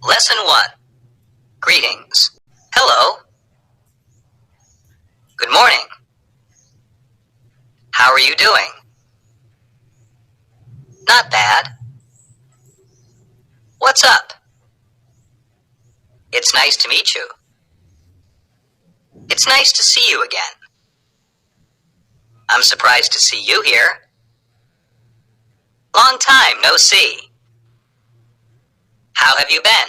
Lesson 1. Greetings. Hello. Good morning. How are you doing? Not bad. What's up? It's nice to meet you. It's nice to see you again. I'm surprised to see you here. Long time no see. How have you been?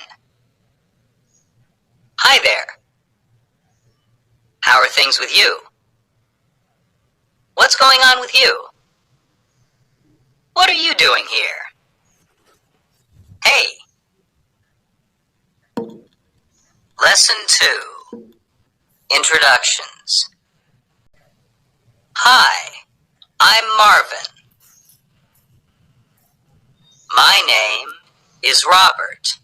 Hi there. How are things with you? What's going on with you? What are you doing here? Hey. Lesson 2. Introductions. Hi, I'm Marvin. My name is Robert.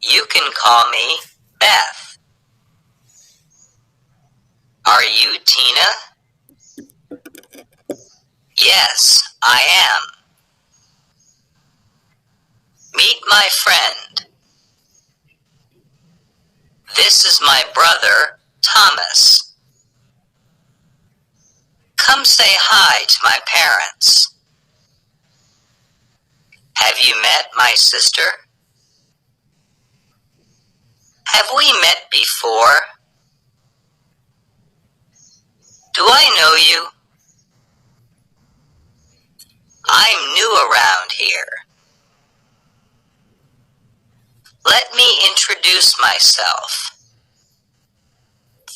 You can call me Beth. Are you Tina? Yes, I am. Meet my friend. This is my brother, Thomas. Come say hi to my parents. Have you met my sister? Have we met before? Do I know you? I'm new around here. Let me introduce myself.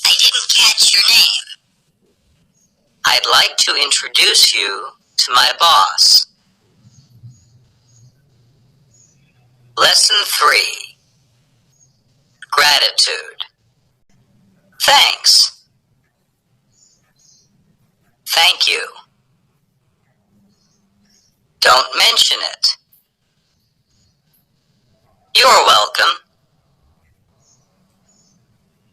I didn't catch your name. I'd like to introduce you to my boss. Lesson 3. Gratitude. Thanks. Thank you. Don't mention it. You're welcome.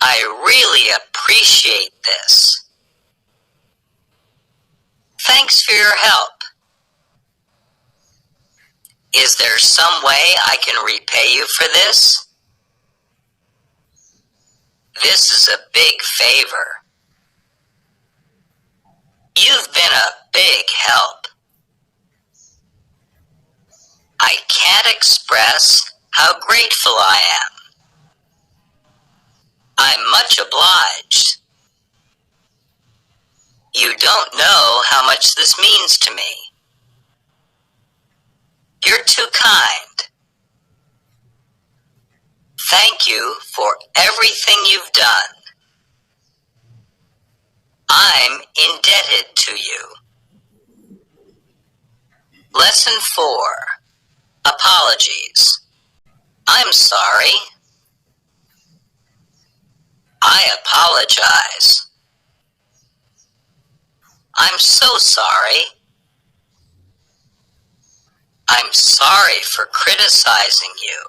I really appreciate this. Thanks for your help. Is there some way I can repay you for this? This is a big favor. You've been a big help. I can't express how grateful I am. I'm much obliged. You don't know how much this means to me. You're too kind. Thank you for everything you've done. I'm indebted to you. Lesson 4. Apologies. I'm sorry. I apologize. I'm so sorry. I'm sorry for criticizing you.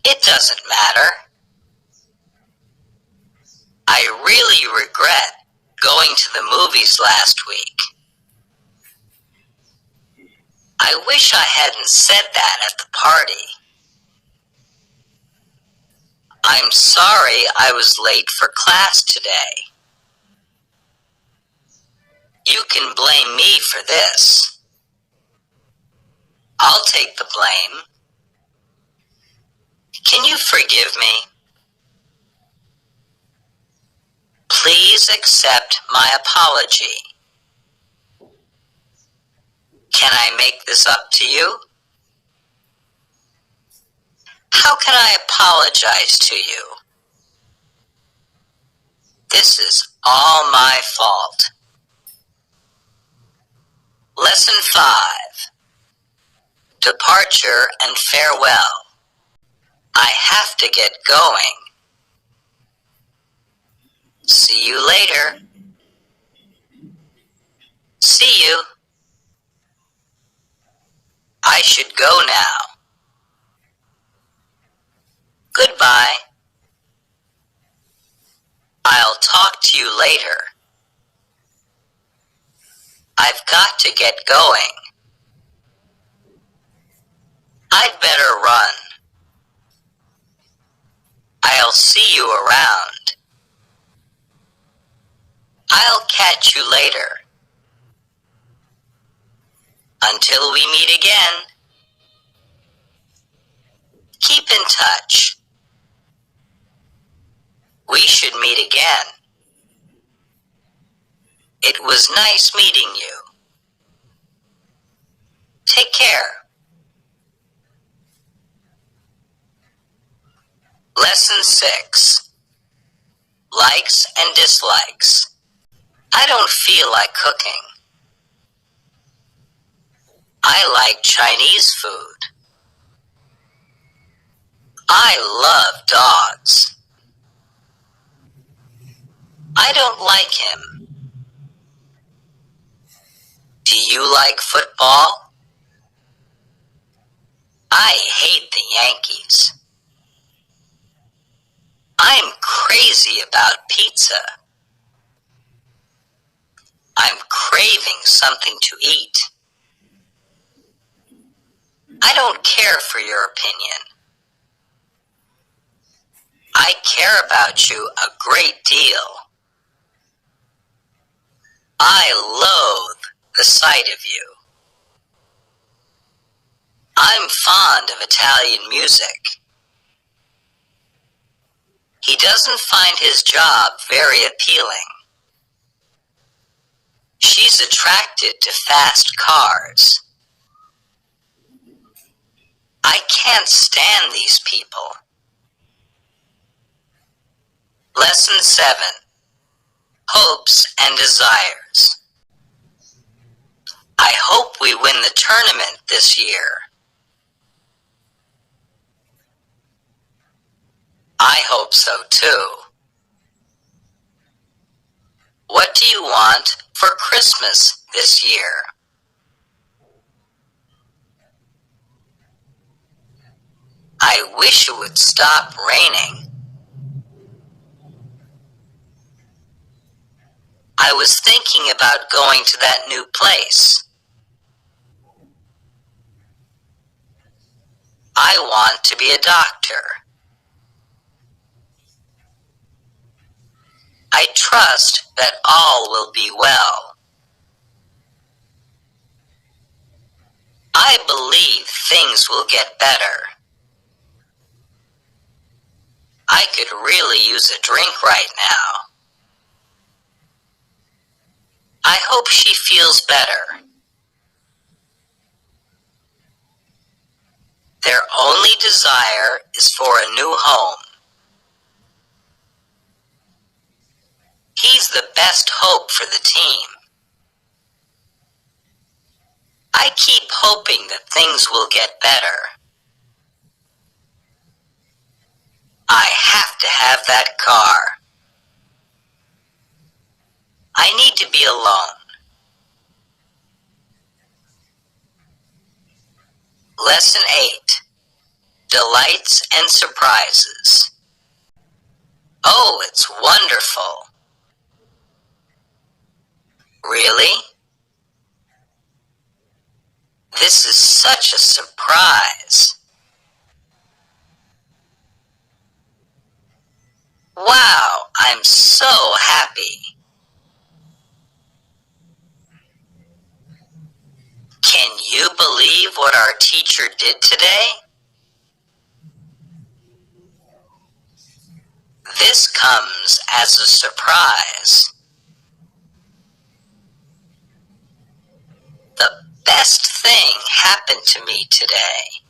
It doesn't matter. I really regret going to the movies last week. I wish I hadn't said that at the party. I'm sorry I was late for class today. You can blame me for this. I'll take the blame. Can you forgive me? Please accept my apology. Can I make this up to you? How can I apologize to you? This is all my fault. Lesson 5. Departure and farewell. I have to get going. See you later. See you. I should go now. Goodbye. I'll talk to you later. I've got to get going. I'd better run. I'll see you around. I'll catch you later. Until we meet again. Keep in touch. We should meet again. It was nice meeting you. Take care. Lesson 6. Likes and dislikes. I don't feel like cooking. I like Chinese food. I love dogs. I don't like him. Do you like football? I hate the Yankees. I'm crazy about pizza. I'm craving something to eat. I don't care for your opinion. I care about you a great deal. I loathe the sight of you. I'm fond of Italian music. He doesn't find his job very appealing. She's attracted to fast cars. I can't stand these people. Lesson 7. Hopes and desires. I hope we win the tournament this year. I hope so too. What do you want for Christmas this year? I wish it would stop raining. I was thinking about going to that new place. I want to be a doctor. I trust that all will be well. I believe things will get better. I could really use a drink right now. I hope she feels better. Their only desire is for a new home. He's the best hope for the team. I keep hoping that things will get better. I have to have that car. I need to be alone. Lesson 8. Delights and surprises. Oh, it's wonderful. Really? This is such a surprise. Wow, I'm so happy. Can you believe what our teacher did today? This comes as a surprise. The best thing happened to me today.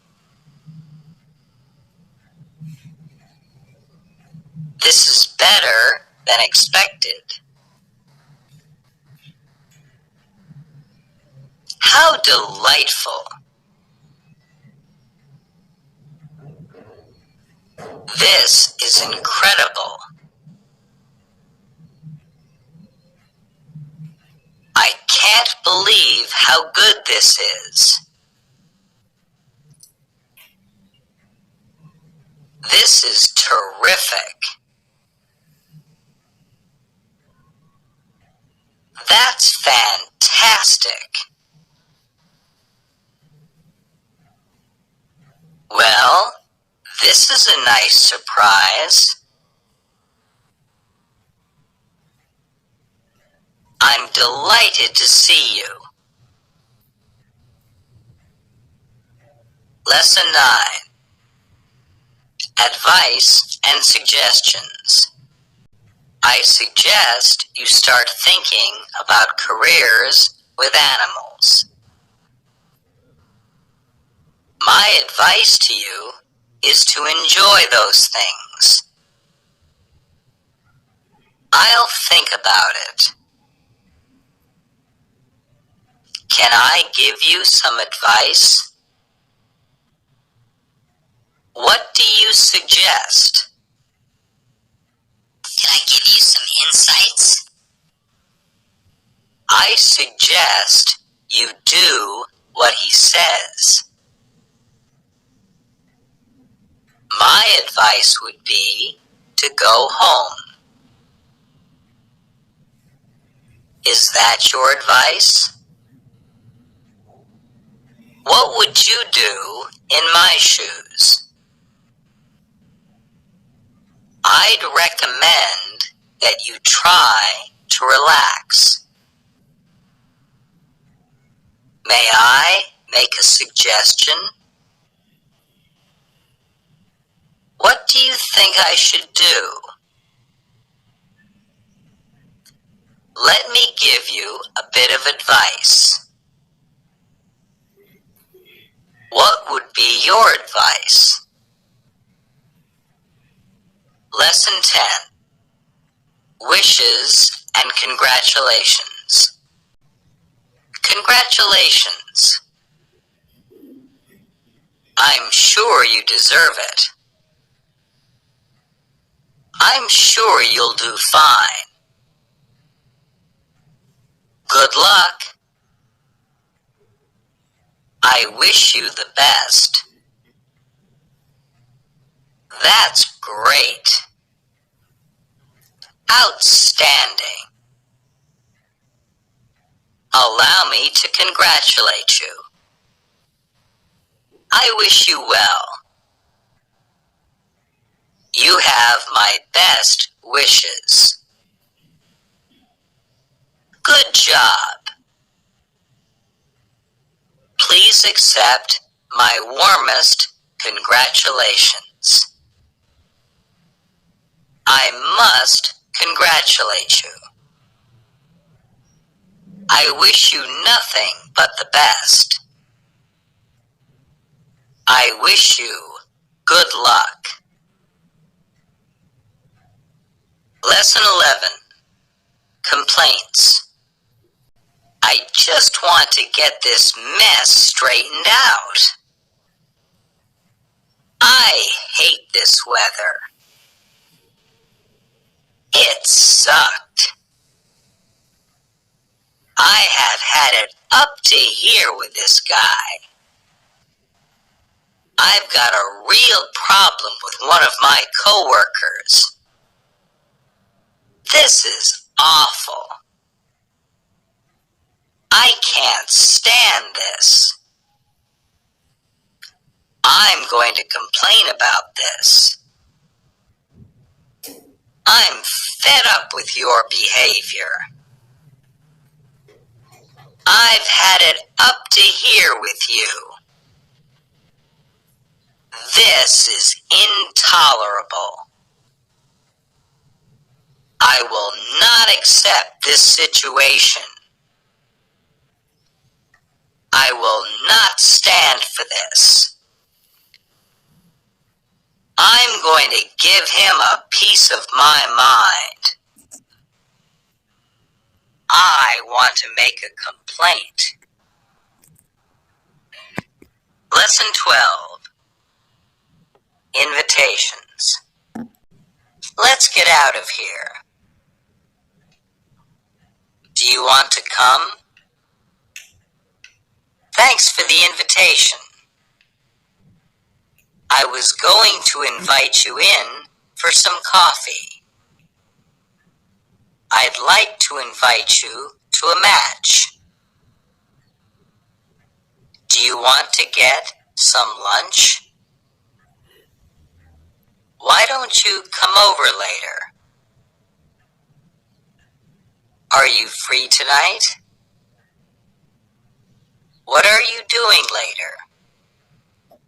This is better than expected. How delightful. This is incredible. I can't believe how good this is. This is terrific. That's fantastic. This is a nice surprise. I'm delighted to see you. Lesson 9. Advice and Suggestions. I suggest you start thinking about careers with animals. My advice to you is to enjoy those things. I'll think about it. Can I give you some advice? What do you suggest? Can I give you some insights? I suggest you do what he says. My advice would be to go home. Is that your advice? What would you do in my shoes? I'd recommend that you try to relax. May I make a suggestion? What do you think I should do? Let me give you a bit of advice. What would be your advice? Lesson 10. Wishes and Congratulations. Congratulations. I'm sure you deserve it. I'm sure you'll do fine. Good luck. I wish you the best. That's great. Outstanding. Allow me to congratulate you. I wish you well. You have my best wishes. Good job. Please accept my warmest congratulations. I must congratulate you. I wish you nothing but the best. I wish you good luck. Lesson 11. Complaints. I just want to get this mess straightened out. I hate this weather. It sucked. I have had it up to here with this guy. I've got a real problem with one of my coworkers. This is awful. I can't stand this. I'm going to complain about this. I'm fed up with your behavior. I've had it up to here with you. This is intolerable. I will not accept this situation. I will not stand for this. I'm going to give him a piece of my mind. I want to make a complaint. Lesson 12. Invitations. Let's get out of here. Do you want to come? Thanks for the invitation. I was going to invite you in for some coffee. I'd like to invite you to a match. Do you want to get some lunch? Why don't you come over later? Are you free tonight? What are you doing later?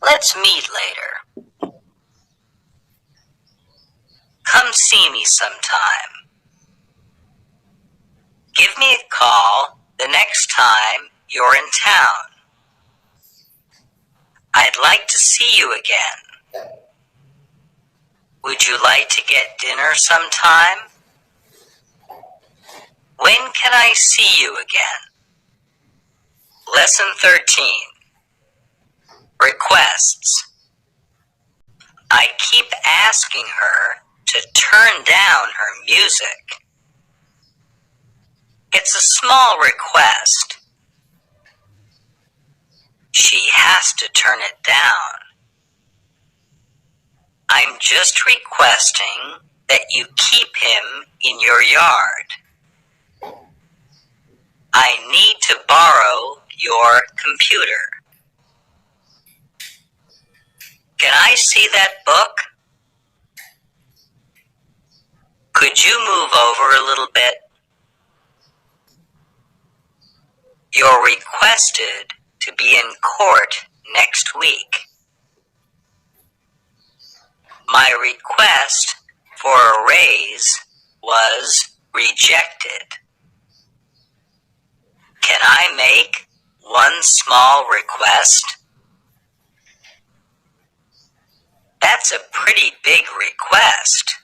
Let's meet later. Come see me sometime. Give me a call the next time you're in town. I'd like to see you again. Would you like to get dinner sometime? When can I see you again? Lesson 13. Requests. I keep asking her to turn down her music. It's a small request. She has to turn it down. I'm just requesting that you keep him in your yard. I need to borrow your computer. Can I see that book? Could you move over a little bit? You're requested to be in court next week. My request for a raise was rejected. Can I make one small request? That's a pretty big request.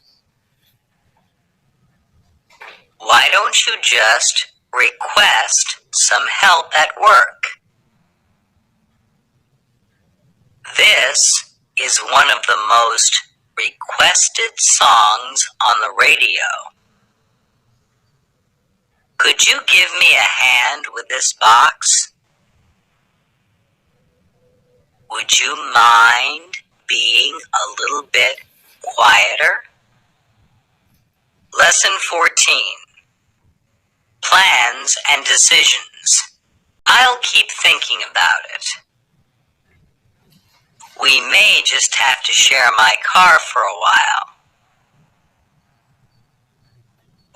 Why don't you just request some help at work? This is one of the most requested songs on the radio. Could you give me a hand with this box? Would you mind being a little bit quieter? Lesson 14. Plans and decisions. I'll keep thinking about it. We may just have to share my car for a while.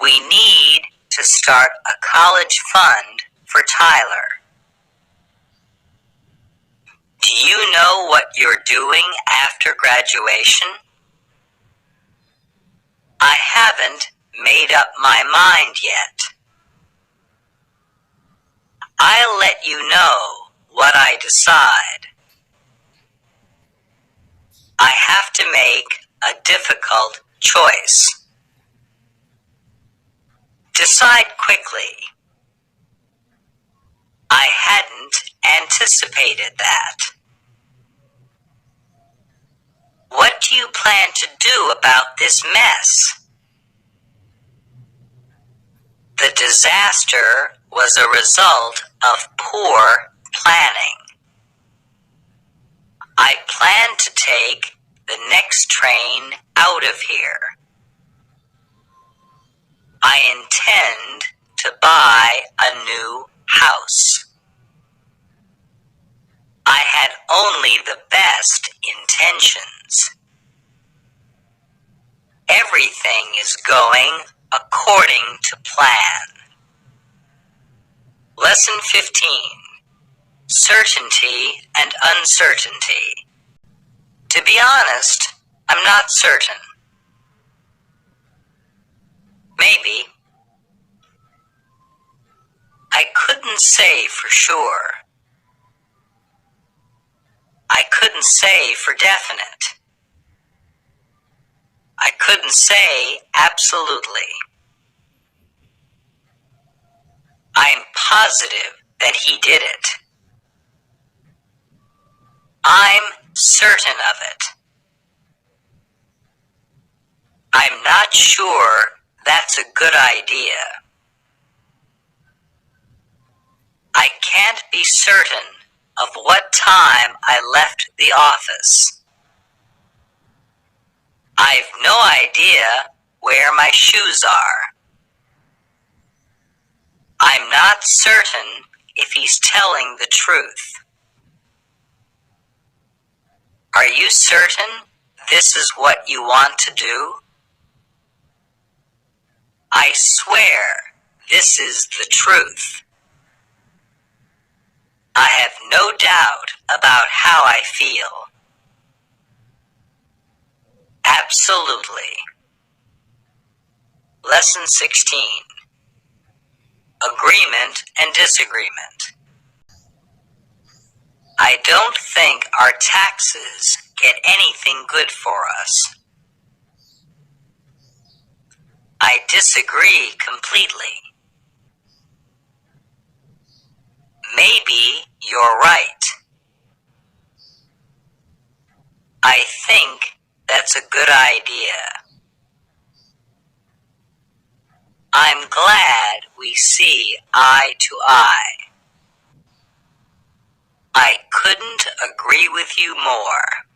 We need to start a college fund for Tyler. Do you know what you're doing after graduation? I haven't made up my mind yet. I'll let you know what I decide. I have to make a difficult choice. Decide quickly. I hadn't anticipated that. What do you plan to do about this mess? The disaster was a result of poor planning. I plan to take the next train out of here. I intend to buy a new house. I had only the best intentions. Everything is going according to plan. Lesson 15. Certainty and uncertainty. To be honest, I'm not certain. Maybe. I couldn't say for sure. I couldn't say for definite. I couldn't say absolutely. I'm positive that he did it. I'm certain of it. I'm not sure that's a good idea. I can't be certain of what time I left the office. I've no idea where my shoes are. I'm not certain if he's telling the truth. Are you certain this is what you want to do? I swear this is the truth. I have no doubt about how I feel. Absolutely. Lesson 16. Agreement and Disagreement. I don't think our taxes get anything good for us. I disagree completely. Maybe you're right. I think that's a good idea. I'm glad we see eye to eye. I couldn't agree with you more.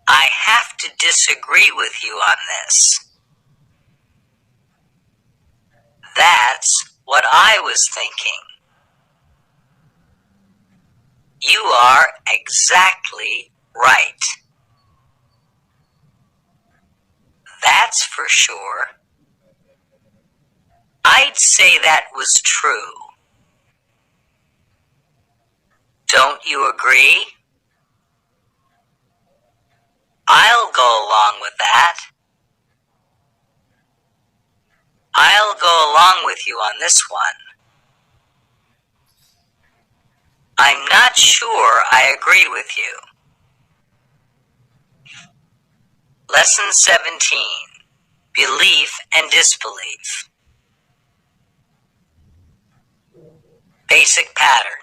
I have to disagree with you on this. That's what I was thinking. You are exactly right. That's for sure. I'd say that was true. Don't you agree? I'll go along with that. I'll go along with you on this one. I'm not sure I agree with you. Lesson 17. Belief and Disbelief. Basic patterns.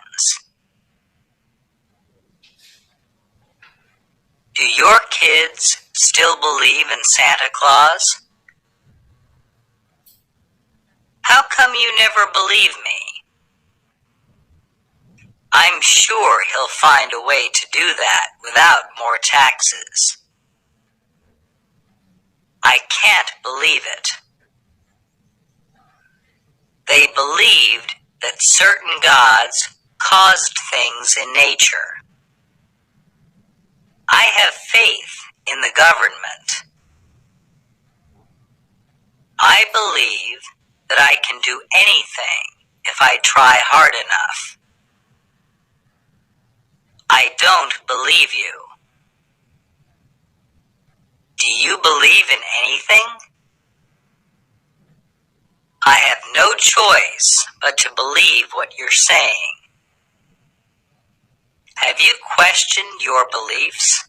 Do your kids still believe in Santa Claus? How come you never believe me? I'm sure he'll find a way to do that without more taxes. I can't believe it. They believed that certain gods caused things in nature. I have faith in the government. I believe that I can do anything if I try hard enough. I don't believe you. Do you believe in anything? I have no choice but to believe what you're saying. Have you questioned your beliefs?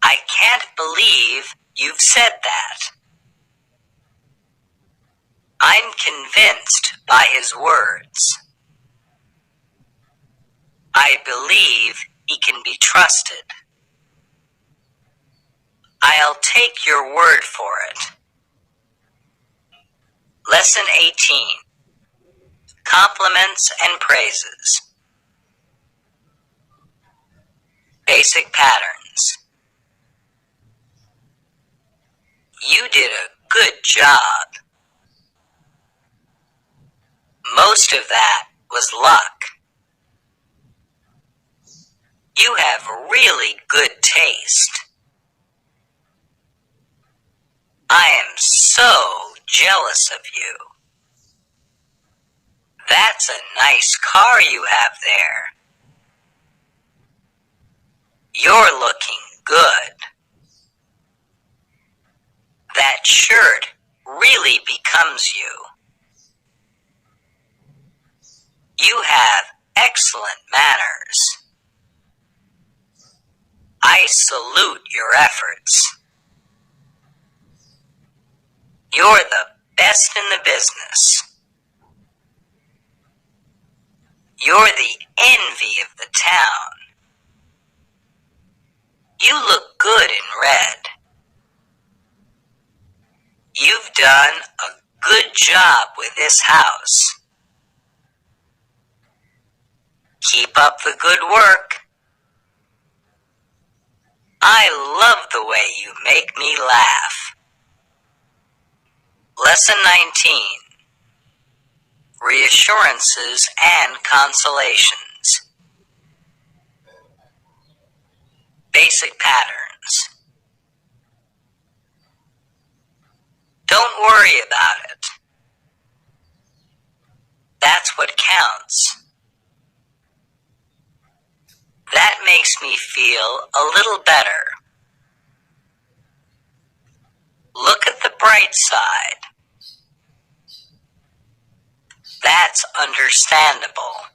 I can't believe you've said that. I'm convinced by his words. I believe he can be trusted. I'll take your word for it. Lesson 18. Compliments and Praises. Basic patterns. You did a good job. Most of that was luck. You have really good taste. I am so jealous of you. That's a nice car you have there. You're looking good. That shirt really becomes you. You have excellent manners. I salute your efforts. You're the best in the business. You're the envy of the town. You look good in red. You've done a good job with this house. Keep up the good work. I love the way you make me laugh. Lesson 19. Reassurances and Consolations. Basic patterns. Don't worry about it. That's what counts. That makes me feel a little better. Look at the bright side. That's understandable.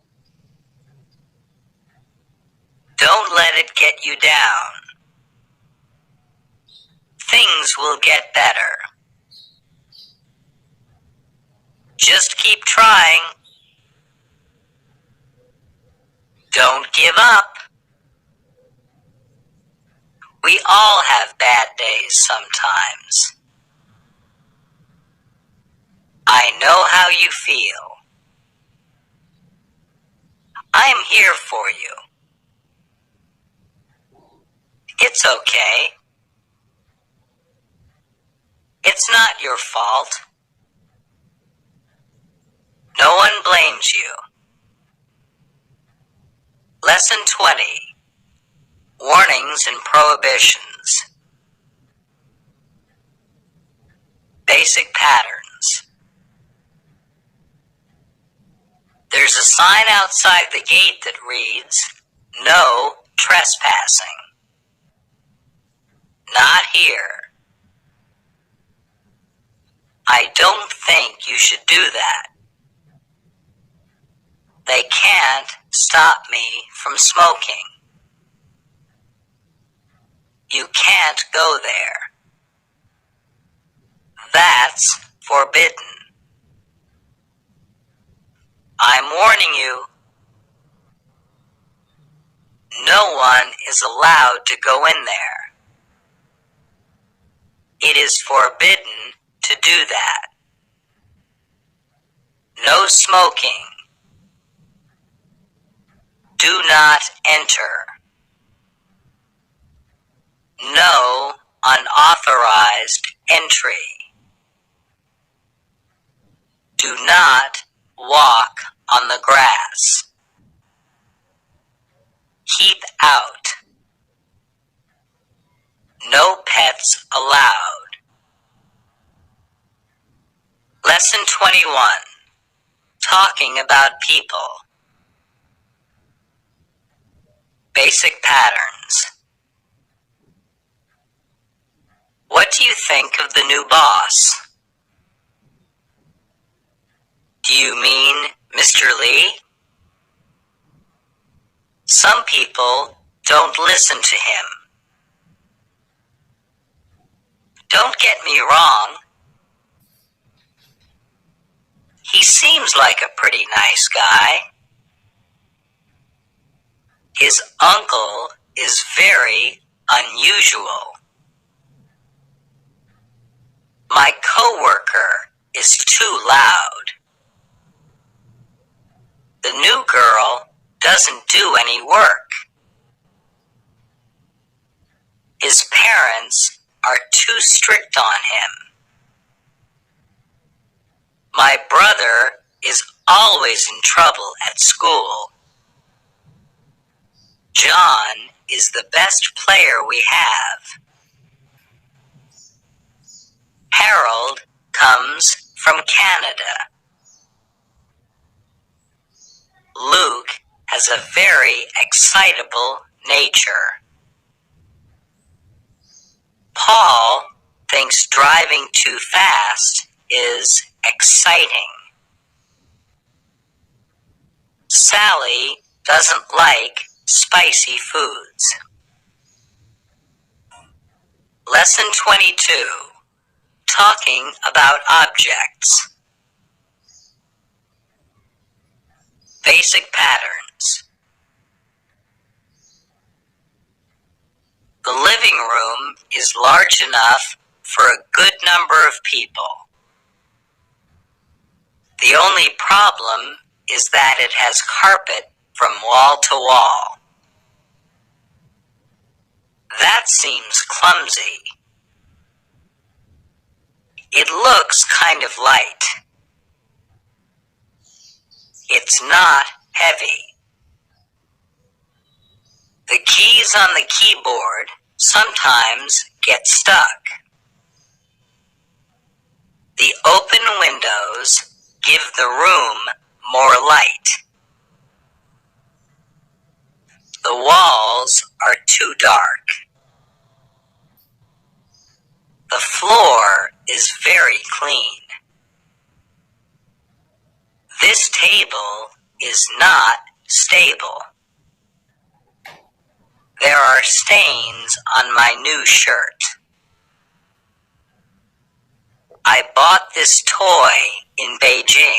Don't let it get you down. Things will get better. Just keep trying. Don't give up. We all have bad days sometimes. I know how you feel. I am here for you. It's okay. It's not your fault. No one blames you. Lesson 20. Warnings and Prohibitions. Basic patterns. There's a sign outside the gate that reads, "No trespassing." Not here. I don't think you should do that. They can't stop me from smoking. You can't go there. That's forbidden. I'm warning you. No one is allowed to go in there. It is forbidden to do that. No smoking. Do not enter. No unauthorized entry. Do not walk on the grass. Keep out. No pets allowed. Lesson 21. Talking about people. Basic patterns. What do you think of the new boss? Do you mean Mr. Lee? Some people don't listen to him. Don't get me wrong. He seems like a pretty nice guy. His uncle is very unusual. My coworker is too loud. The new girl doesn't do any work. His parents are too strict on him. My brother is always in trouble at school. John is the best player we have. Harold comes from Canada. Luke has a very excitable nature. Paul thinks driving too fast is exciting. Sally doesn't like spicy foods. Lesson 22. Talking about objects. Basic patterns. The living room is large enough for a good number of people. The only problem is that it has carpet from wall to wall. That seems clumsy. It looks kind of light. It's not heavy. The keys on the keyboard sometimes get stuck. The open windows give the room more light. The walls are too dark. The floor is very clean. This table is not stable. There are stains on my new shirt. I bought this toy in Beijing.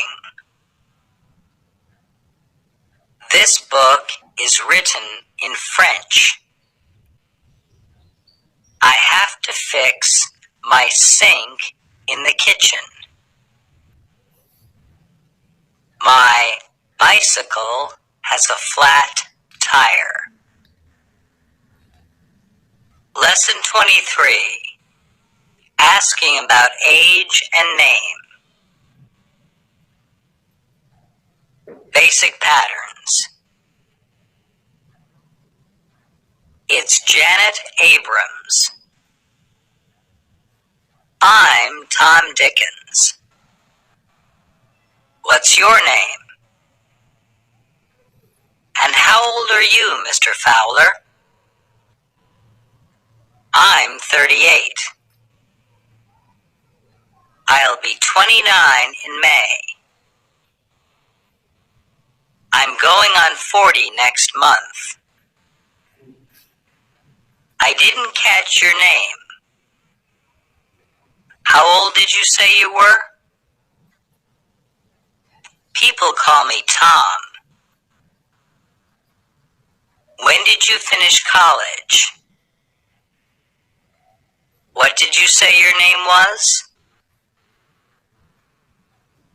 This book is written in French. I have to fix my sink in the kitchen. My bicycle has a flat tire. Lesson 23. Asking about age and name. Basic patterns. It's Janet Abrams. I'm Tom Dickens. What's your name? And how old are you, Mr. Fowler? I'm 38. I'll be 29 in May. I'm going on 40 next month. I didn't catch your name. How old did you say you were? People call me Tom. When did you finish college? What did you say your name was?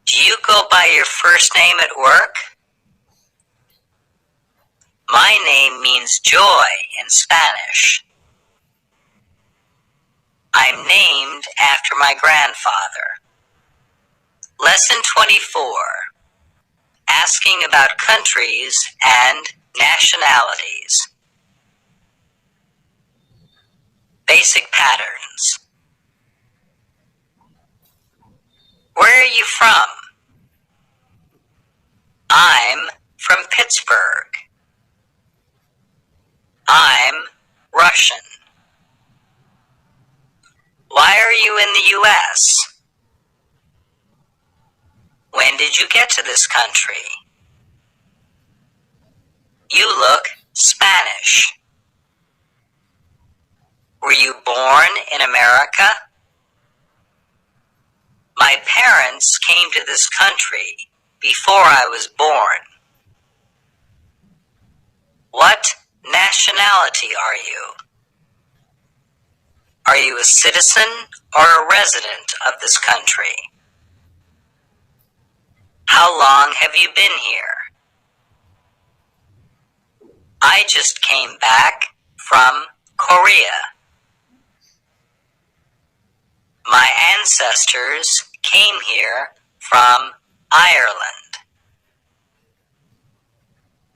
Do you go by your first name at work? My name means joy in Spanish. I'm named after my grandfather. Lesson 24. Asking about countries and nationalities. Basic patterns. Where are you from? I'm from Pittsburgh. I'm Russian. Why are you in the U.S.? When did you get to this country? You look Spanish. Were you born in America? My parents came to this country before I was born. What nationality are you? Are you a citizen or a resident of this country? How long have you been here? I just came back from Korea. My ancestors came here from Ireland.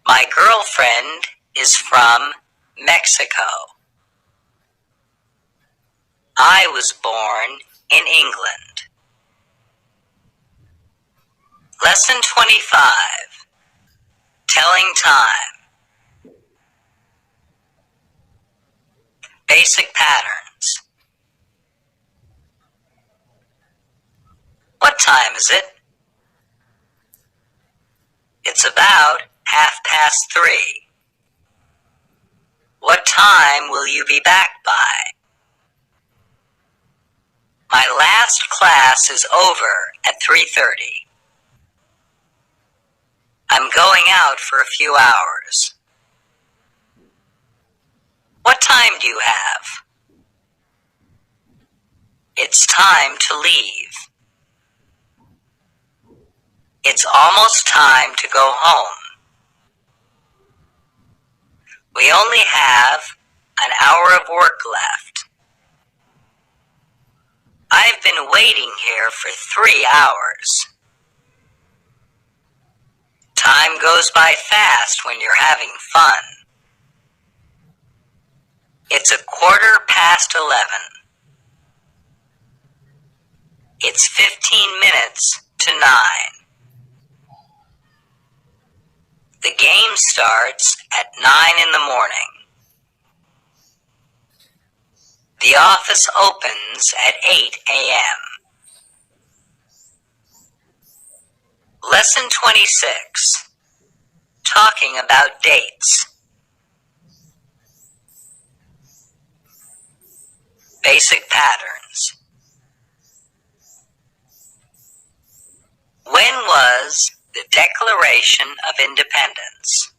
My girlfriend is from Mexico. I was born in England. Lesson 25. Telling time. Basic patterns. What time is it? It's about 3:30. What time will you be back by? My last class is over at 3:30. I'm going out for a few hours. What time do you have? It's time to leave. It's almost time to go home. We only have an hour of work left. I've been waiting here for 3 hours. Time goes by fast when you're having fun. It's 11:15. It's 15 minutes to 9. The game starts at 9 in the morning. The office opens at 8 a.m. Lesson 26. Talking about dates. Basic patterns. When was the Declaration of Independence?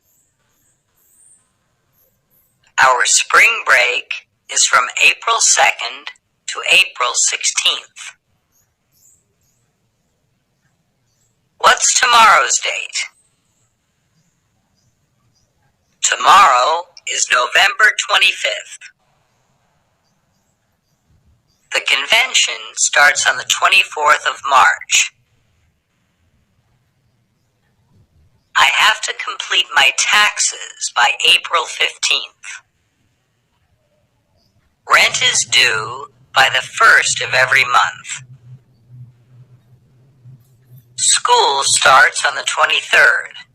Our spring break is from April 2nd to April 16th. What's tomorrow's date? Tomorrow is November 25th. The convention starts on the 24th of March. I have to complete my taxes by April 15th. Rent is due by the 1st of every month. School starts on the 23rd.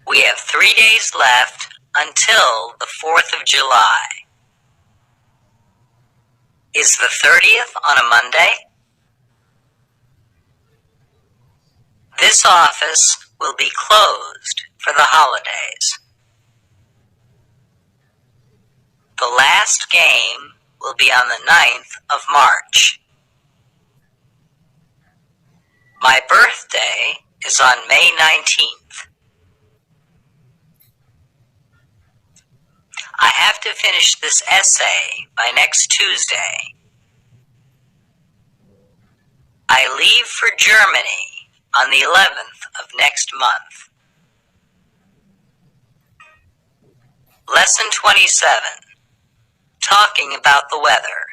We have 3 days left until the 4th of July. Is the 30th on a Monday? This office will be closed for the holidays. The last game will be on the 9th of March. My birthday is on May 19th. I have to finish this essay by next Tuesday. I leave for Germany on the 11th of next month. Lesson 27. Talking about the weather.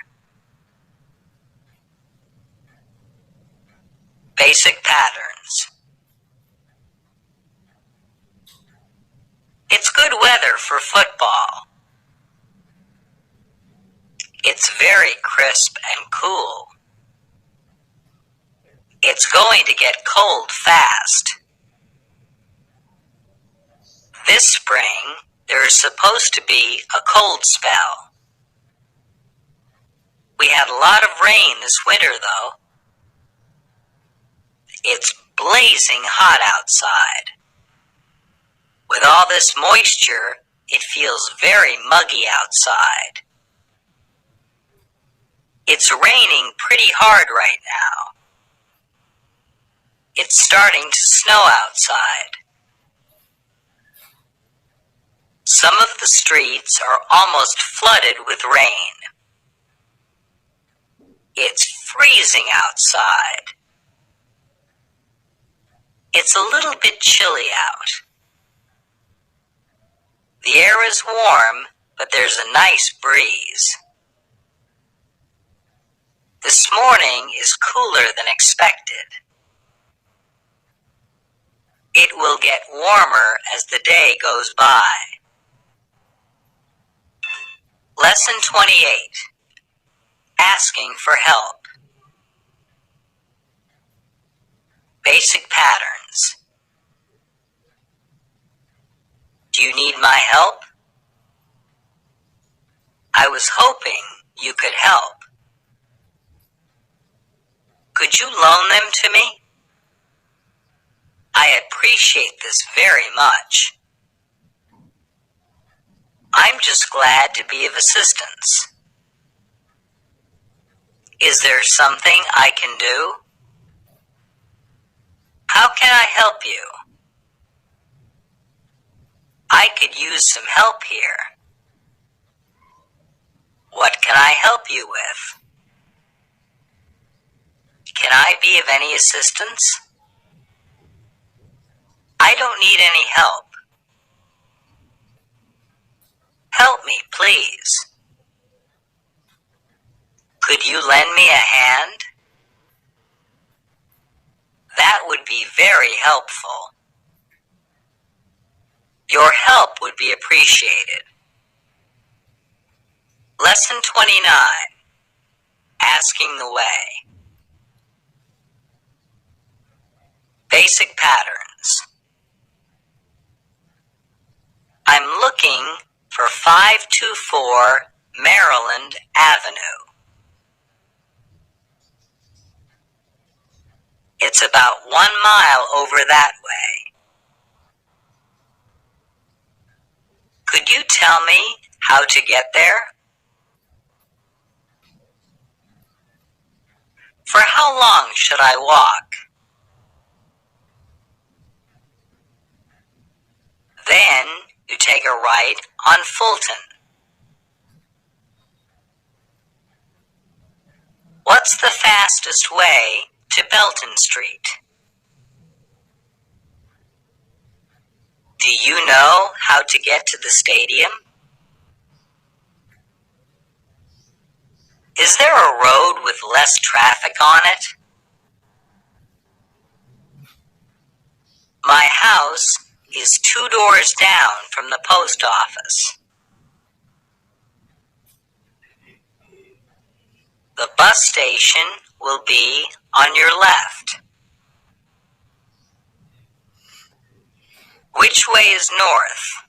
Basic patterns. It's good weather for football. It's very crisp and cool. It's going to get cold fast. This spring, there is supposed to be a cold spell. We had a lot of rain this winter, though. It's blazing hot outside. With all this moisture, it feels very muggy outside. It's raining pretty hard right now. It's starting to snow outside. Some of the streets are almost flooded with rain. It's freezing outside. It's a little bit chilly out. The air is warm, but there's a nice breeze. This morning is cooler than expected. It will get warmer as the day goes by. Lesson 28. Asking for help. Basic patterns. Do you need my help? I was hoping you could help. Could you loan them to me? I appreciate this very much. I'm just glad to be of assistance. Is there something I can do? How can I help you? I could use some help here. What can I help you with? Can I be of any assistance? I don't need any help. Help me, please. Could you lend me a hand? That would be very helpful. Your help would be appreciated. Lesson 29. Asking the way. Basic patterns. I'm looking for 524 Maryland Avenue. It's about 1 mile over that way. Could you tell me how to get there? For how long should I walk? Then you take a right on Fulton. What's the fastest way to Belton Street? Do you know how to get to the stadium? Is there a road with less traffic on it? My house is 2 doors down from the post office. The bus station will be on your left. Which way is north?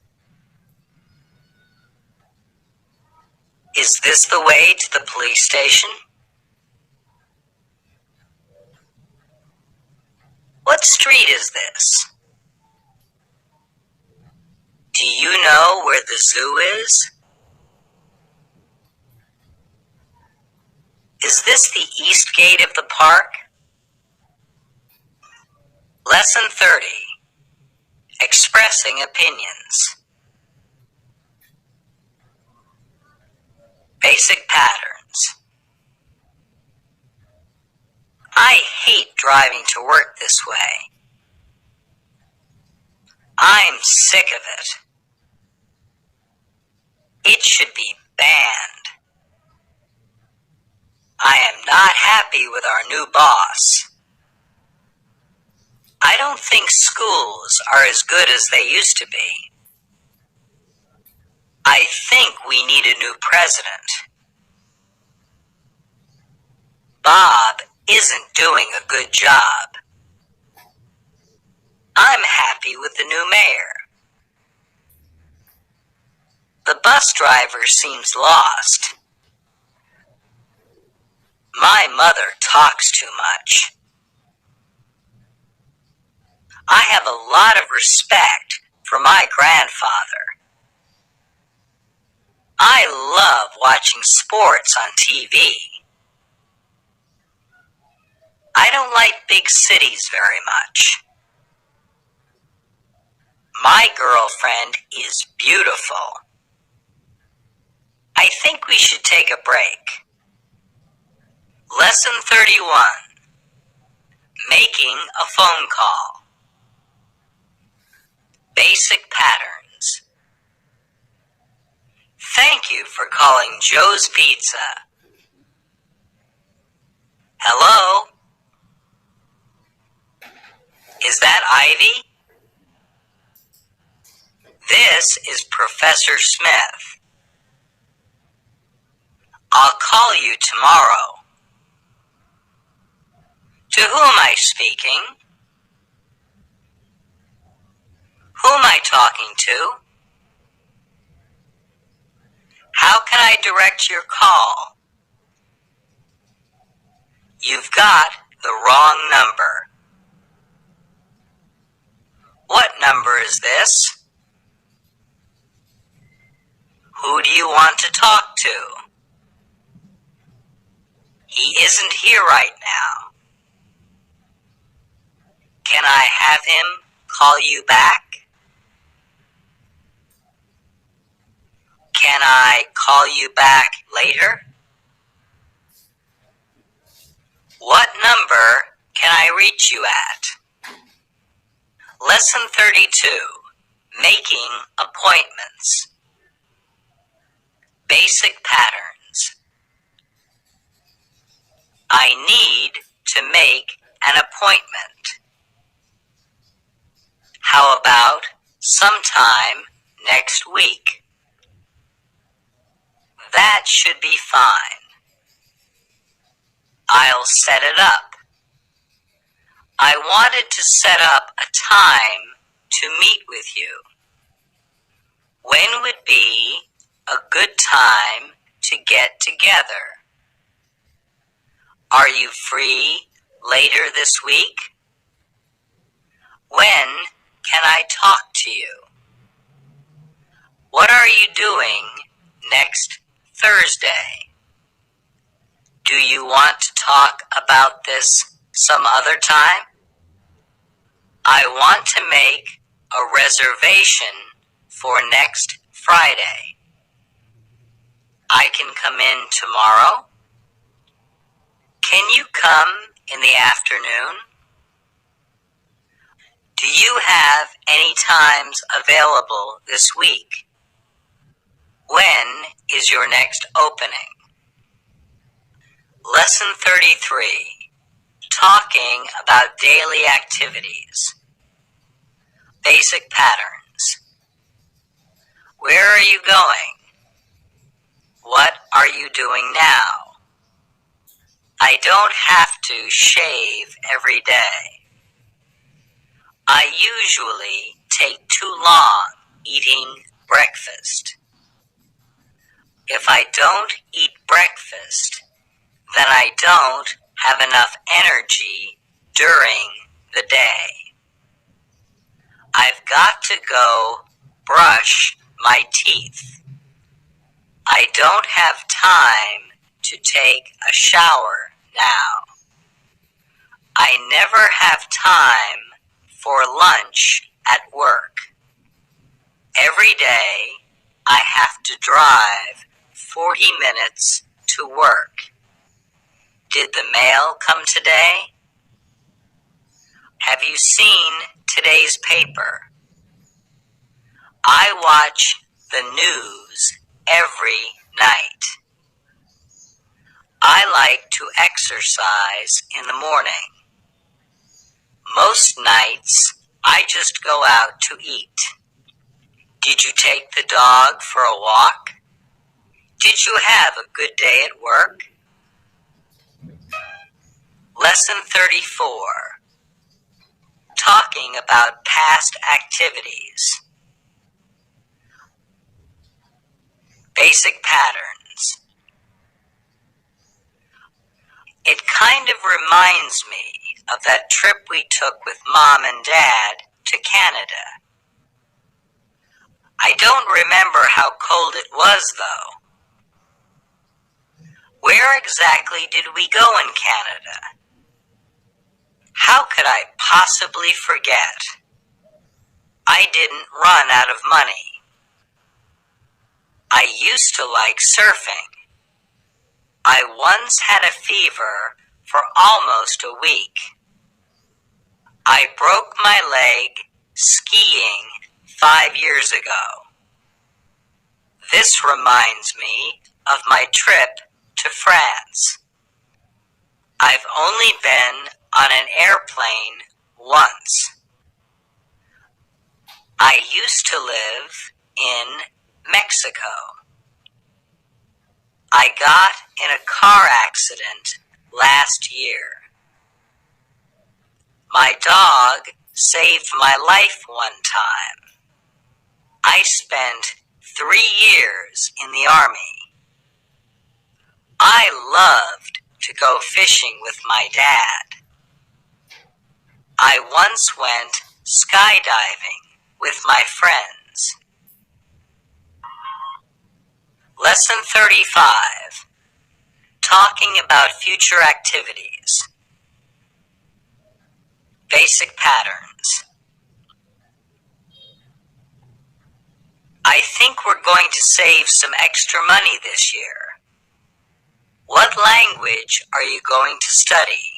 Is this the way to the police station? What street is this? Do you know where the zoo is? Is this the east gate of the park? Lesson 30. Expressing opinions. Basic patterns. I hate driving to work this way. I'm sick of it. It should be banned. I am not happy with our new boss. I don't think schools are as good as they used to be. I think we need a new president. Bob isn't doing a good job. I'm happy with the new mayor. The bus driver seems lost. My mother talks too much. I have a lot of respect for my grandfather. I love watching sports on TV. I don't like big cities very much. My girlfriend is beautiful. I think we should take a break. Lesson 31. Making a phone call. Basic patterns. Thank you for calling Joe's Pizza. Hello? Is that Ivy? This is Professor Smith. I'll call you tomorrow. To whom am I speaking? Who am I talking to? How can I direct your call? You've got the wrong number. What number is this? Who do you want to talk to? He isn't here right now. Can I have him call you back? Can I call you back later? What number can I reach you at? Lesson 32. Making appointments. Basic patterns. I need to make an appointment. How about sometime next week. That should be fine. I'll set it up. I wanted to set up a time to meet with you. When would be a good time to get together? Are you free later this week? When can I talk to you? What are you doing next Thursday? Do you want to talk about this some other time? I want to make a reservation for next Friday. I can come in tomorrow. Can you come in the afternoon? Do you have any times available this week? When is your next opening? Lesson 33. Talking about daily activities. Basic patterns. Where are you going? What are you doing now? I don't have to shave every day. I usually take too long eating breakfast. If I don't eat breakfast, then I don't have enough energy during the day. I've got to go brush my teeth. I don't have time to take a shower now. I never have time for lunch at work. Every day I have to drive 40 minutes to work. Did the mail come today? Have you seen today's paper? I watch the news every night. I like to exercise in the morning. Most nights, I just go out to eat. Did you take the dog for a walk? Did you have a good day at work? Lesson 34. Talking about past activities. Basic patterns. It kind of reminds me of that trip we took with Mom and Dad to Canada. I don't remember how cold it was, though. Where exactly did we go in Canada? How could I possibly forget? I didn't run out of money. I used to like surfing. I once had a fever for almost a week. I broke my leg skiing 5 years ago. This reminds me of my trip to France. I've only been on an airplane once. I used to live in Mexico. I got in a car accident last year. My dog saved my life one time. I spent 3 years in the Army. I loved to go fishing with my dad. I once went skydiving with my friends. Lesson 35. Talking about future activities. Basic patterns. I think we're going to save some extra money this year. What language are you going to study?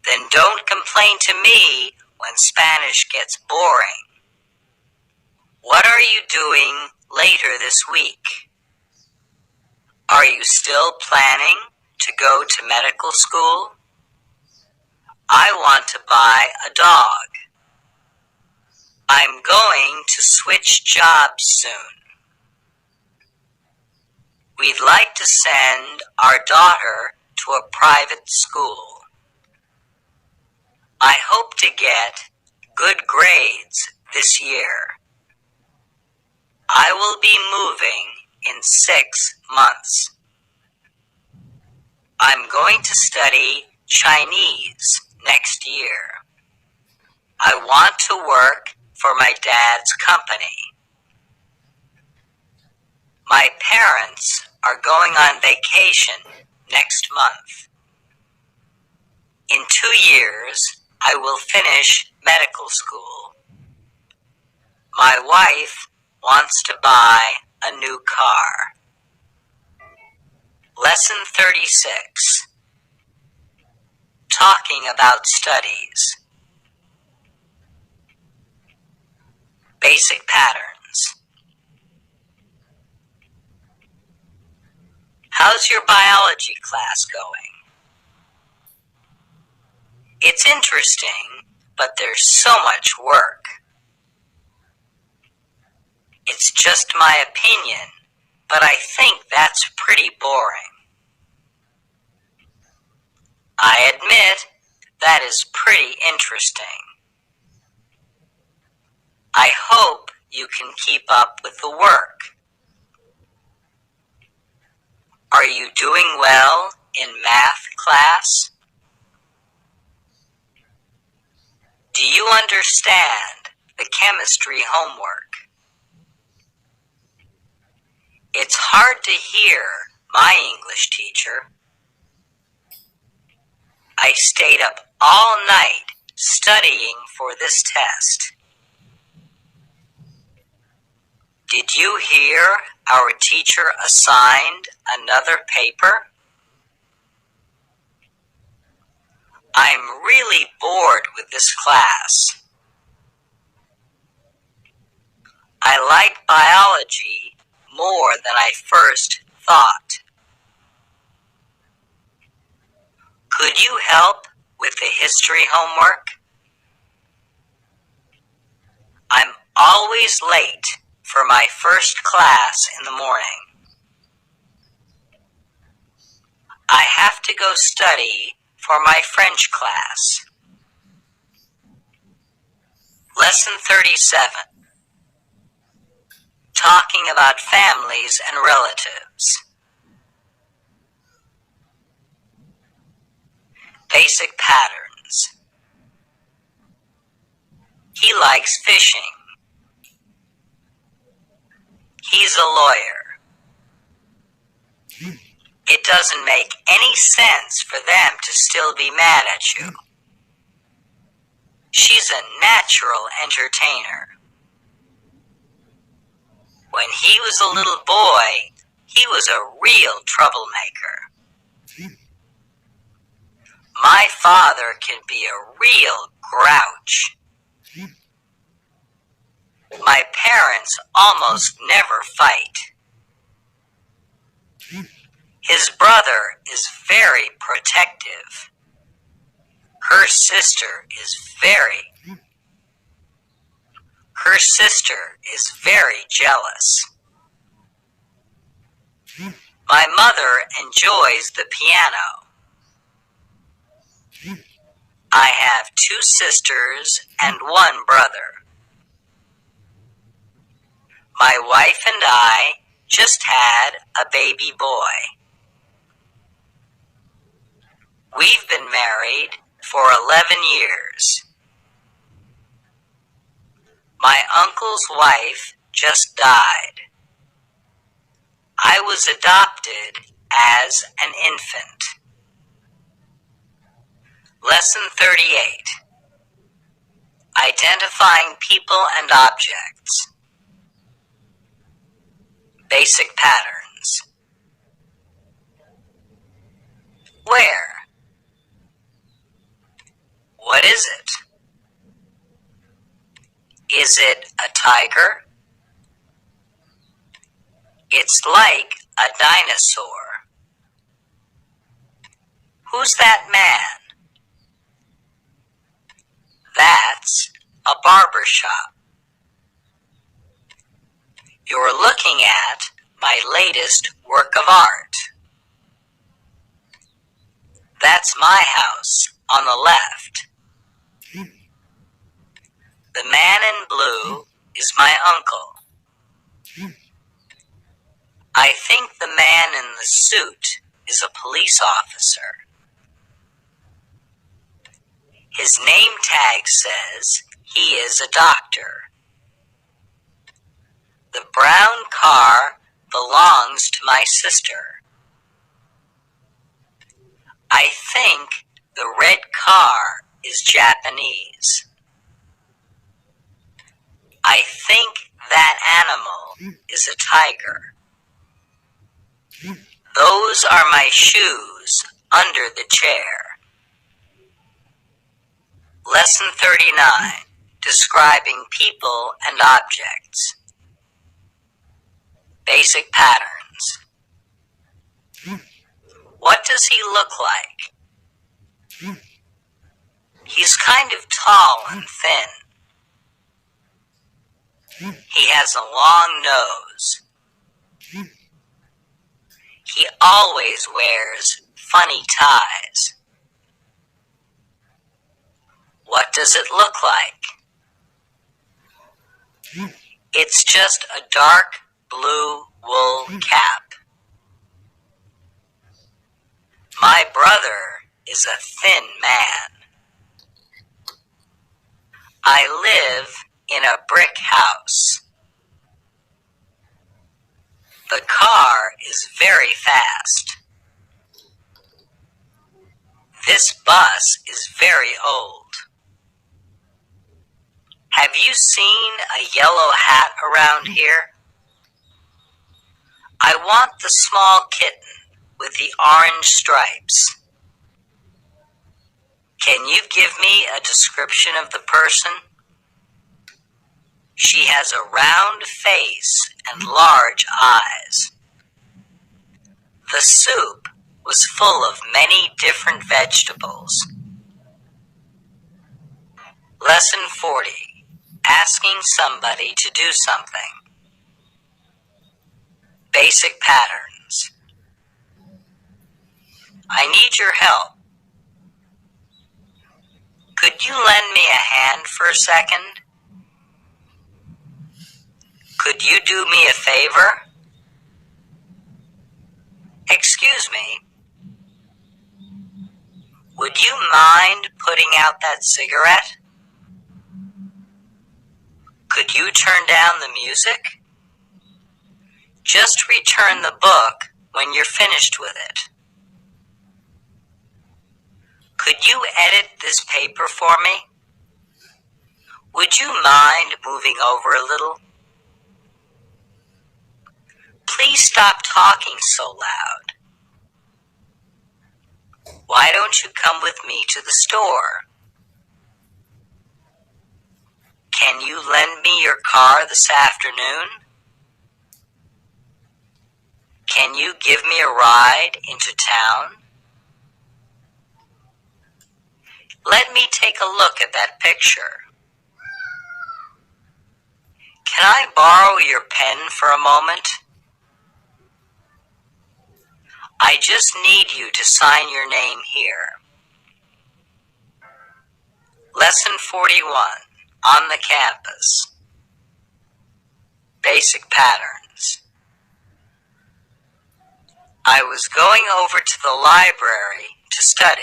Then don't complain to me when Spanish gets boring. What are you doing later this week? Are you still planning to go to medical school? I want to buy a dog. I'm going to switch jobs soon. We'd like to send our daughter to a private school. I hope to get good grades this year. I will be moving in 6 months. I'm going to study Chinese next year. I want to work for my dad's company. My parents are going on vacation next month. In 2 years, I will finish medical school. My wife wants to buy a new car. Lesson 36. Talking about studies. Basic patterns. How's your biology class going? It's interesting, but there's so much work. It's just my opinion, but I think that's pretty boring. I admit that is pretty interesting. I hope you can keep up with the work. Are you doing well in math class? Do you understand the chemistry homework? It's hard to hear my English teacher. I stayed up all night studying for this test. Did you hear our teacher assigned another paper? I'm really bored with this class. I like biology more than I first thought. Could you help with the history homework? I'm always late for my first class in the morning. I have to go study for my French class. Lesson 37. Talking about families and relatives. Basic patterns. He likes fishing. He's a lawyer. It doesn't make any sense for them to still be mad at you. She's a natural entertainer. When he was a little boy, he was a real troublemaker. My father can be a real grouch. My parents almost never fight. His brother is very protective. Her sister is very jealous. My mother enjoys the piano. I have 2 sisters and 1 brother. My wife and I just had a baby boy. We've been married for 11 years. My uncle's wife just died. I was adopted as an infant. Lesson 38. Identifying people and objects. Basic patterns. Where? What is it? Is it a tiger? It's like a dinosaur. Who's that man? That's a barber shop. You're looking at my latest work of art. That's my house on the left. The man in blue is my uncle. I think the man in the suit is a police officer. His name tag says he is a doctor. The brown car belongs to my sister. I think the red car is Japanese. I think that animal is a tiger. Those are my shoes under the chair. Lesson 39, Describing People and Objects. Basic patterns. What does he look like? He's kind of tall and thin. He has a long nose. He always wears funny ties. What does it look like? It's just a dark blue wool cap. My brother is a thin man. I live in a brick house. The car is very fast. This bus is very old. Have you seen a yellow hat around here? I want the small kitten with the orange stripes. Can you give me a description of the person? She has a round face and large eyes. The soup was full of many different vegetables. Lesson 40. Asking somebody to do something. Basic patterns. I need your help. Could you lend me a hand for a second? Could you do me a favor? Excuse me. Would you mind putting out that cigarette? Could you turn down the music? Just return the book when you're finished with it. Could you edit this paper for me? Would you mind moving over a little? Please stop talking so loud. Why don't you come with me to the store? Can you lend me your car this afternoon? Can you give me a ride into town? Let me take a look at that picture. Can I borrow your pen for a moment? I just need you to sign your name here. Lesson 41, On the Campus. Basic patterns. I was going over to the library to study.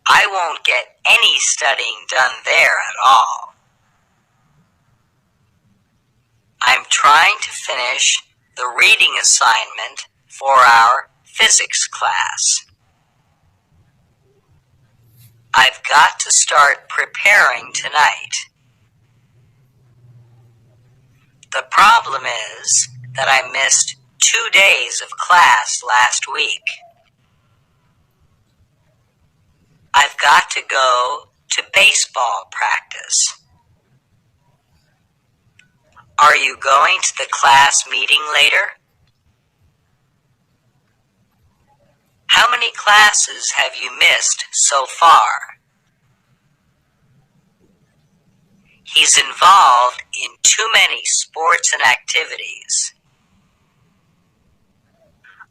I won't get any studying done there at all. I'm trying to finish the reading assignment for our physics class. I've got to start preparing tonight. The problem is that I missed 2 days of class last week. I've got to go to baseball practice. Are you going to the class meeting later? How many classes have you missed so far? He's is involved in too many sports and activities.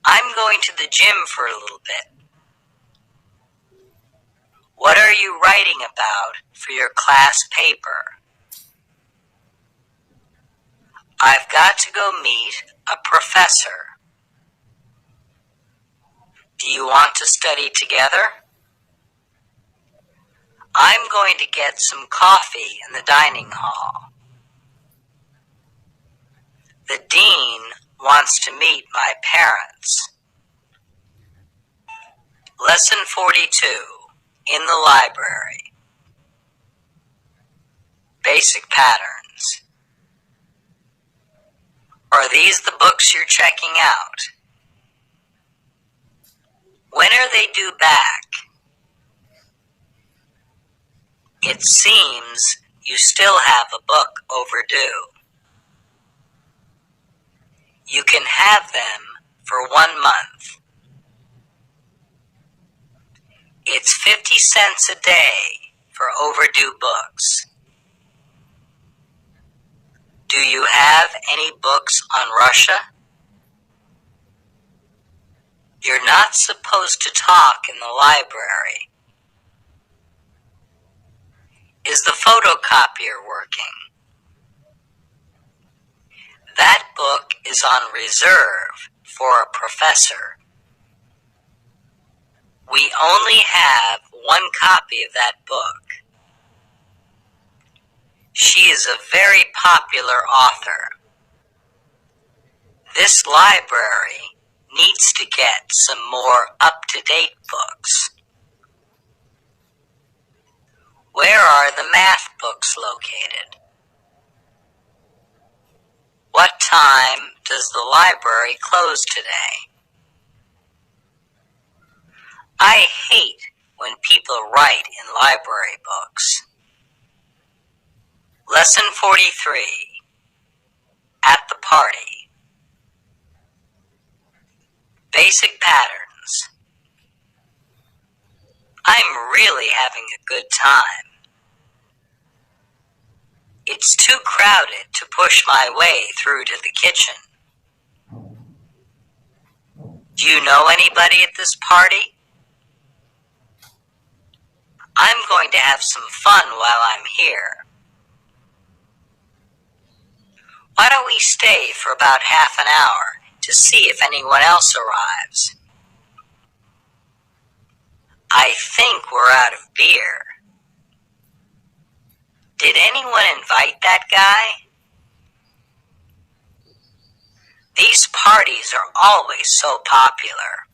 I'm going to the gym for a little bit. What are you writing about for your class paper? I've got to go meet a professor. Do you want to study together? I'm going to get some coffee in the dining hall. The dean wants to meet my parents. Lesson 42, in the library. Basic patterns. Are these the books you're checking out? When are they due back? It seems you still have a book overdue. You can have them for 1 month. It's 50 cents a day for overdue books. Do you have any books on Russia? You're not supposed to talk in the library. Is the photocopier working? That book is on reserve for a professor. We only have 1 copy of that book. She is a very popular author. This library needs to get some more up-to-date books. Where are the math books located? What time does the library close today? I hate when people write in library books. Lesson 43, at the party. Basic patterns. I'm really having a good time. It's too crowded to push my way through to the kitchen. Do you know anybody at this party? I'm going to have some fun while I'm here. Why don't we stay for about half an hour to see if anyone else arrives? I think we're out of beer. Did anyone invite that guy? These parties are always so popular.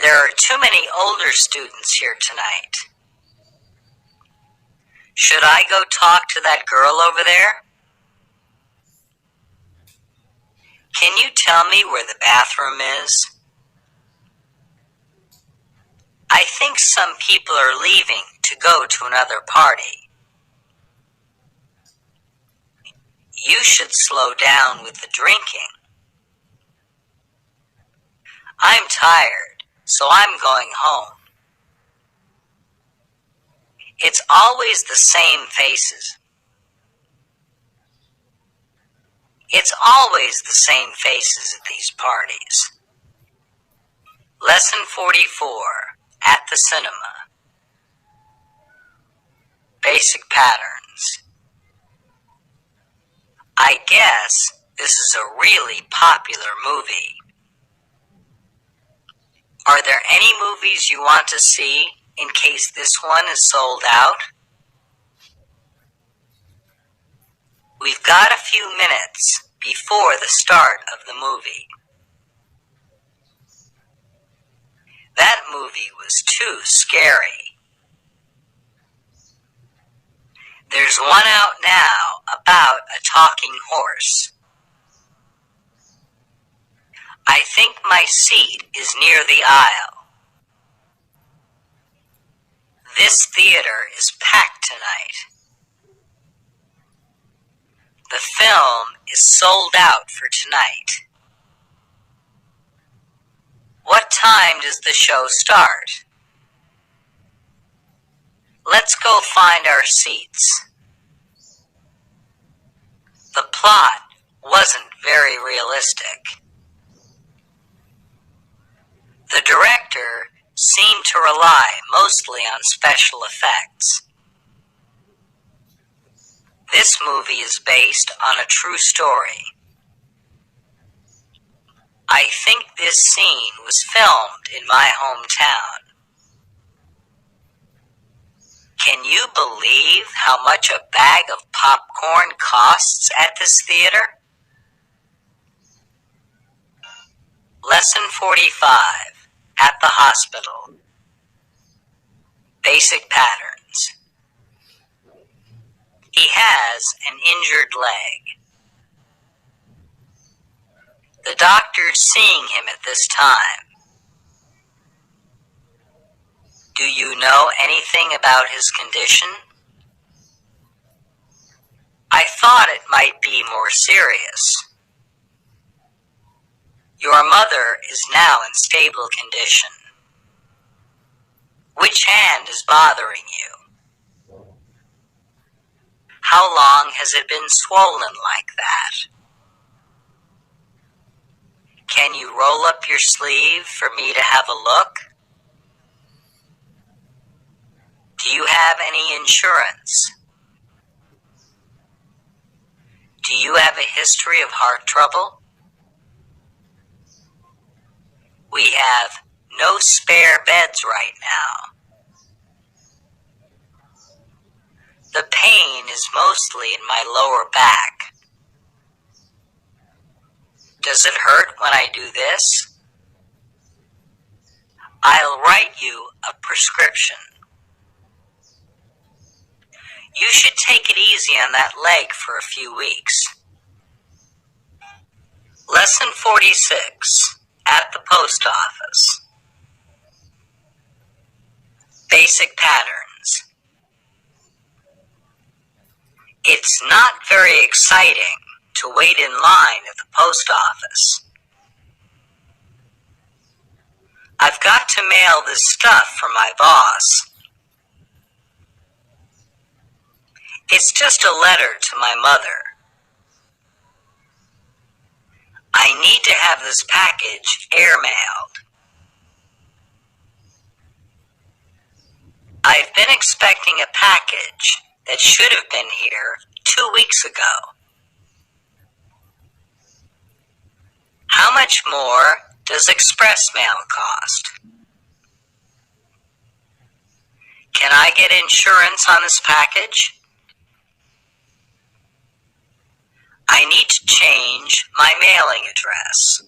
There are too many older students here tonight. Should I go talk to that girl over there? Can you tell me where the bathroom is? I think some people are leaving to go to another party. You should slow down with the drinking. I'm tired, so I'm going home. It's always the same faces. It's always the same faces at these parties. Lesson 44, at the cinema. Basic patterns. I guess this is a really popular movie. Are there any movies you want to see in case this one is sold out? We've got a few minutes before the start of the movie. That movie was too scary. There's one out now about a talking horse. I think my seat is near the aisle. This theater is packed tonight. The film is sold out for tonight. What time does the show start? Let's go go find our seats. The plot wasn't very realistic. The director seemed to rely mostly on special effects. This movie is based on a true story. I think this scene was filmed in my hometown. Can you believe how much a bag of popcorn costs at this theater? Lesson 45, at the hospital. Basic patterns. He has an injured leg. The doctor's seeing him at this time. Do you know anything about his condition? I thought it might be more serious. Your mother is now in stable condition. Which hand is bothering you? How long has it been swollen like that? Can you roll up your sleeve for me to have a look? Do you have any insurance? Do you have a history of heart trouble? We have no spare beds right now. The pain is mostly in my lower back. Does it hurt when I do this? I'll write you a prescription. You should take it easy on that leg for a few weeks. Lesson 46, at the post office. Basic patterns. It's not very exciting to wait in line at the post office. I've got to mail this stuff for my boss. It's just a letter to my mother. I need to have this package airmailed. I've been expecting a package that should have been here 2 weeks ago. How much more does express mail cost? Can I get insurance on this package? I need to change my mailing address.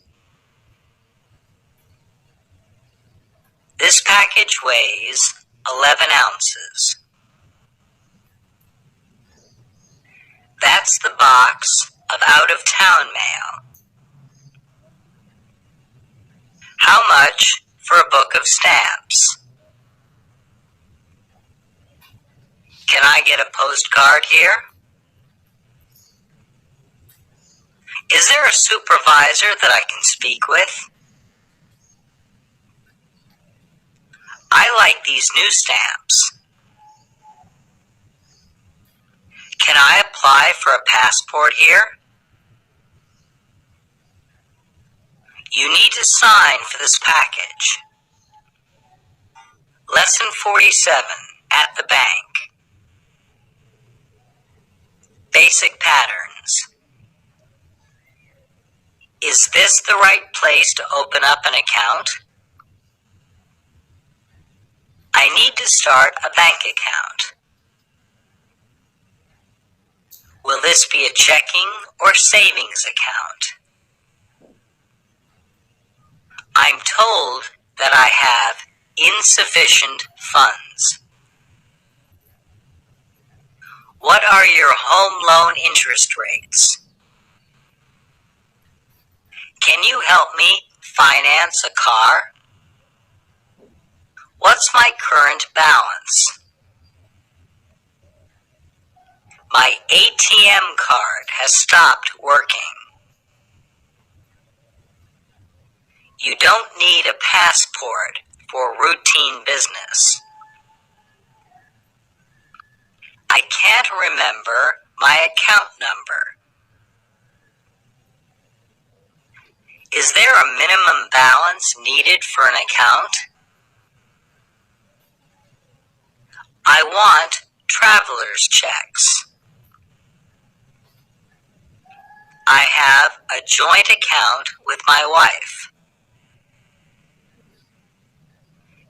This package weighs 11 ounces. That's the box of out-of-town mail. How much for a book of stamps? Can I get a postcard here? Is there a supervisor that I can speak with? I like these new stamps. Can I apply for a passport here? You need to sign for this package. Lesson 47, at the bank. Basic patterns. Is this the right place to open up an account? I need to start a bank account. Will this be a checking or savings account? I'm told that I have insufficient funds. What are your home loan interest rates? Can you help me finance a car? What's my current balance? My ATM card has stopped working. You don't need a passport for routine business. remember my account number. Is there a minimum balance needed for an account? I want traveler's checks. I have a joint account with my wife.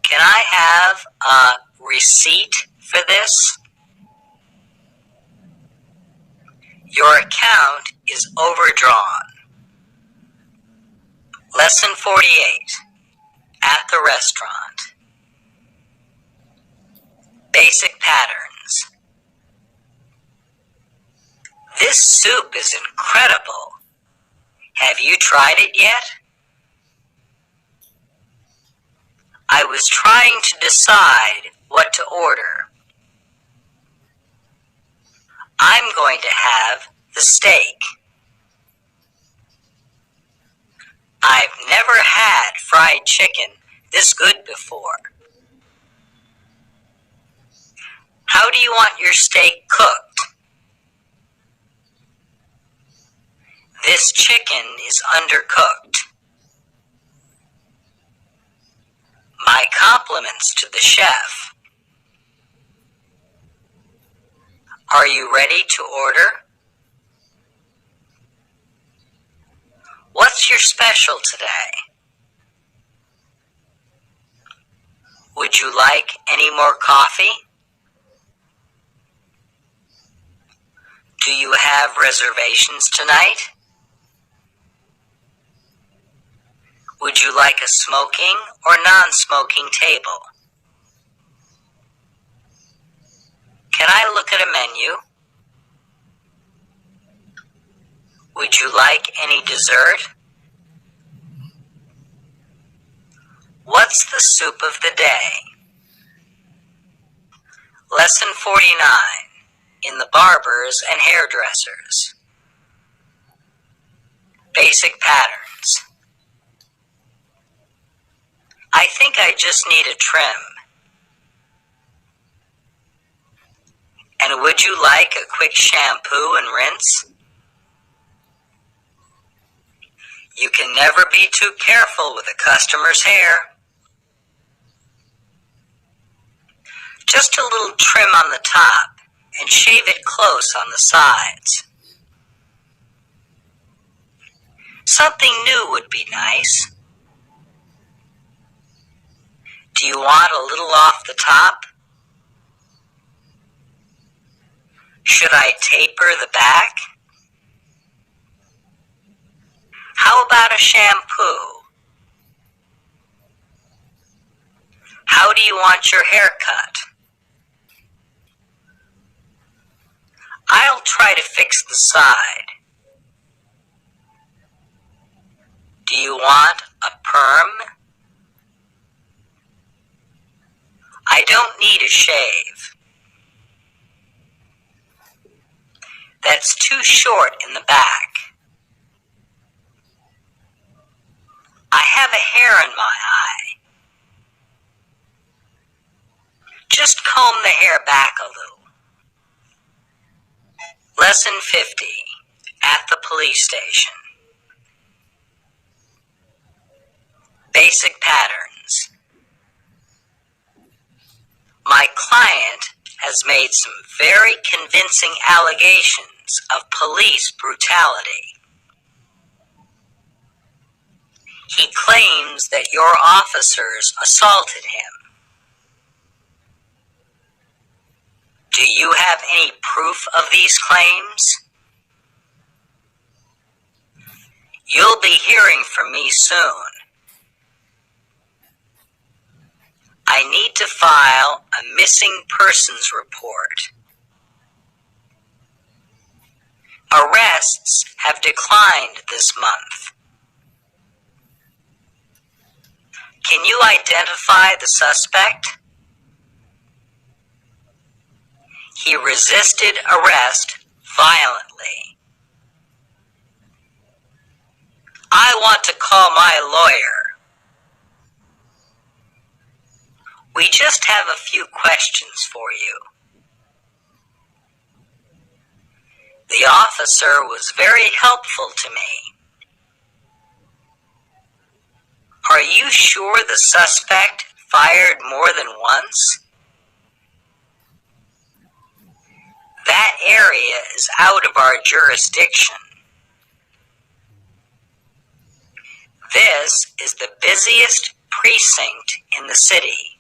Can I have a receipt for this? Your account is overdrawn. Lesson 48. At the restaurant. Basic patterns. This soup is incredible. Have you tried it yet? I was trying to decide what to order. I'm going to have the steak. I've never had fried chicken this good before. How do you want your steak cooked? This chicken is undercooked. My compliments to the chef. Are you ready to order? What's your special today? Would you like any more coffee? Do you have reservations tonight? Would you like a smoking or non-smoking table? Can I look at a menu? Would you like any dessert? What's the soup of the day? Lesson 49. In the barbers and hairdressers. Basic patterns. I think I just need a trim. And would you like a quick shampoo and rinse? You can never be too careful with a customer's hair. Just a little trim on the top and shave it close on the sides. Something new would be nice. Do you want a little off the top? Should I taper the back? How about a shampoo? How do you want your hair cut? I'll try to fix the side. Do you want a perm? I don't need a shave. That's too short in the back. I have a hair in my eye. Just comb the hair back a little. Lesson 50. At the police station. Basic patterns. My client has made some very convincing allegations of police brutality. He claims that your officers assaulted him. Do you have any proof of these claims? You'll be hearing from me soon. I need to file a missing persons report. Arrests have declined this month. Can you identify the suspect? He resisted arrest violently. I want to call my lawyer. We just have a few questions for you. The officer was very helpful to me. Are you sure the suspect fired more than once? That area is out of our jurisdiction. This is the busiest precinct in the city.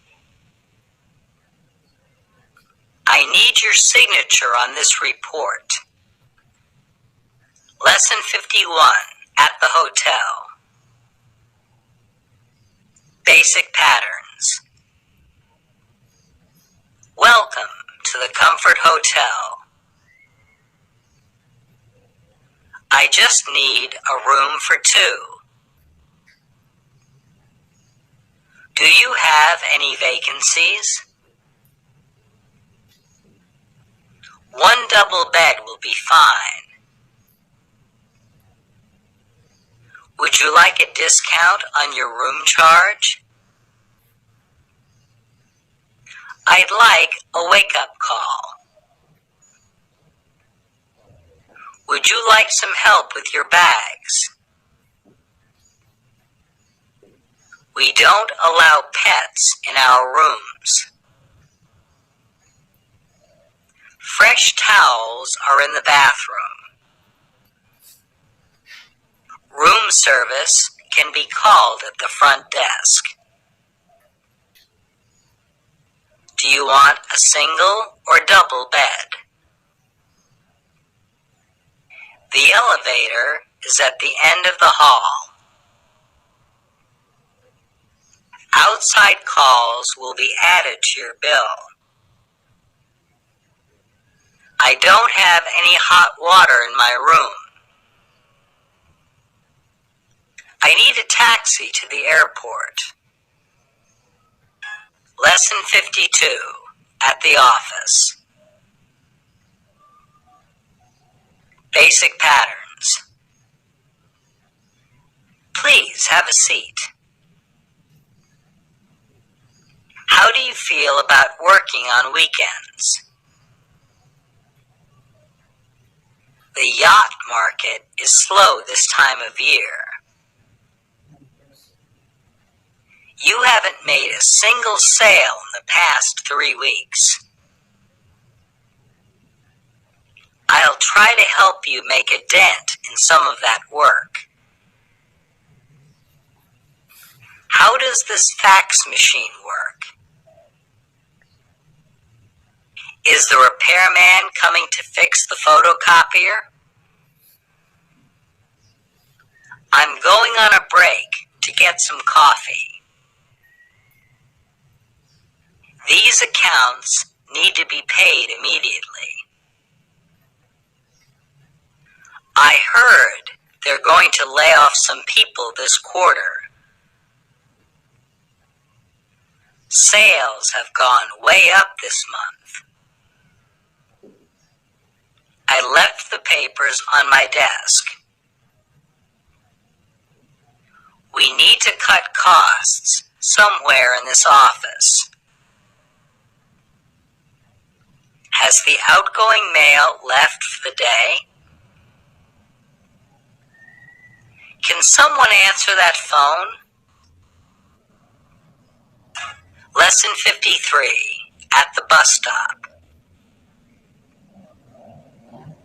I need your signature on this report. Lesson 51, at the hotel. Basic patterns. Welcome to the Comfort Hotel. I just need a room for two. Do you have any vacancies? One double bed will be fine. Would you like a discount on your room charge? I'd like a wake-up call. Would you like some help with your bags? We don't allow pets in our rooms. Fresh towels are in the bathroom. Room service can be called at the front desk. Do you want a single or double bed? The elevator is at the end of the hall. Outside calls will be added to your bill. I don't have any hot water in my room. I need a taxi to the airport. Lesson 52, at the office. Basic patterns. Please have a seat. How do you feel about working on weekends? The yacht market is slow this time of year. You haven't made a single sale in the past 3 weeks. I'll try to help you make a dent in some of that work. How does this fax machine work? Is the repairman coming to fix the photocopier? I'm going on a break to get some coffee. These accounts need to be paid immediately. I heard they're going to lay off some people this quarter. Sales have gone way up this month. I left the papers on my desk. We need to cut costs somewhere in this office. Has the outgoing mail left for the day? Can someone answer that phone? Lesson 53, at the bus stop.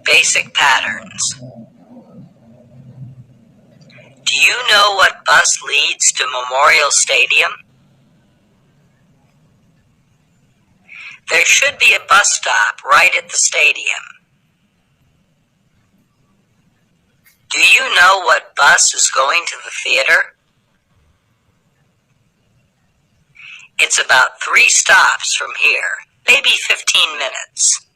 Basic patterns. Do you know what bus leads to Memorial Stadium? There should be a bus stop right at the stadium. Do you know what bus is going to the theater? It's about 3 stops from here, maybe 15 minutes.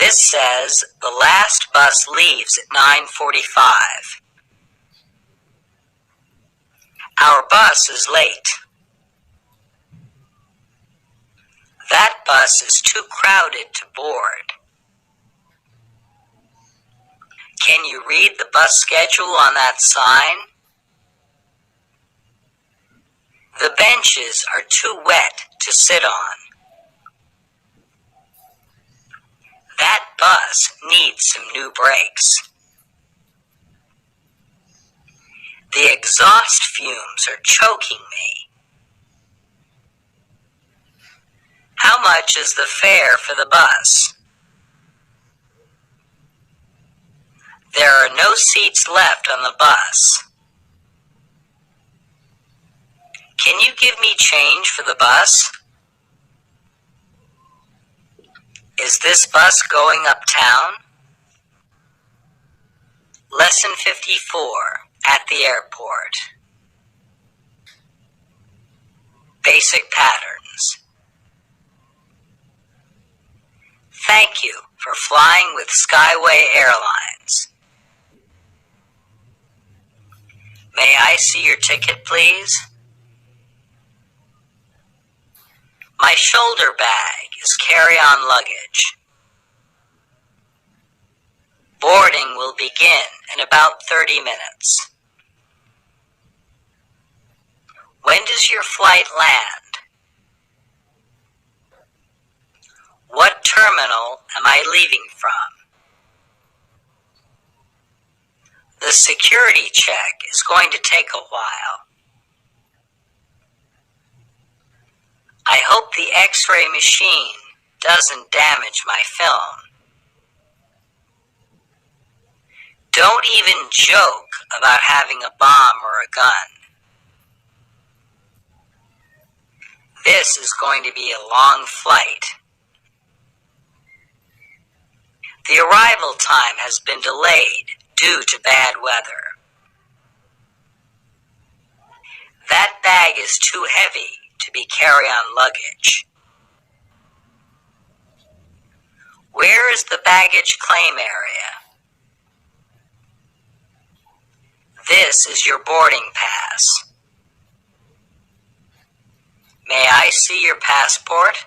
This says the last bus leaves at 9:45. Our bus is late. That bus is too crowded to board. Can you read the bus schedule on that sign? The benches are too wet to sit on. bus needs some new brakes. The exhaust fumes are choking me. How much is the fare for the bus? There are no seats left on the bus. Can you give me change for the bus? Is this bus going uptown? Lesson 54, at the airport. Basic patterns. Thank you for flying with Skyway Airlines. May I see your ticket, please? My shoulder bag is carry-on luggage. Boarding will begin in about 30 minutes. When does your flight land? What terminal am I leaving from? The security check is going to take a while. I hope the X-ray machine doesn't damage my film. Don't even joke about having a bomb or a gun. This is going to be a long flight. The arrival time has been delayed due to bad weather. That bag is too heavy to be carry-on luggage. Where is the baggage claim area? This is your boarding pass. May I see your passport?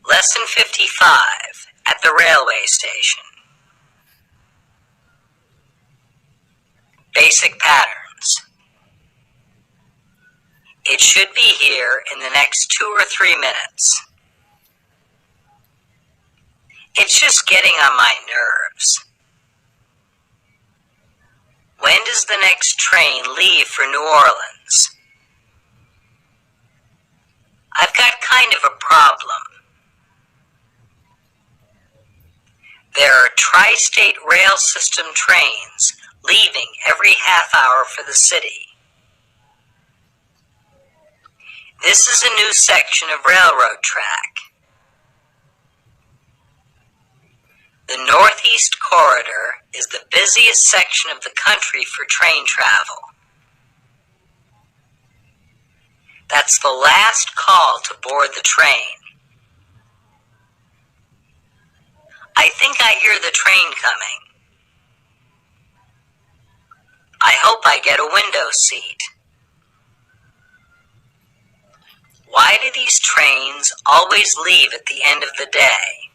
Lesson 55, at the railway station. Basic patterns. It should be here in the next 2 or 3 minutes. It's just getting on my nerves. When does the next train leave for New Orleans? I've got kind of a problem. There are tri-state rail system trains leaving every half hour for the city. This is a new section of railroad track. The Northeast Corridor is the busiest section of the country for train travel. That's the last call to board the train. I think I hear the train coming. I hope I get a window seat. Why do these trains always leave at the end of the day?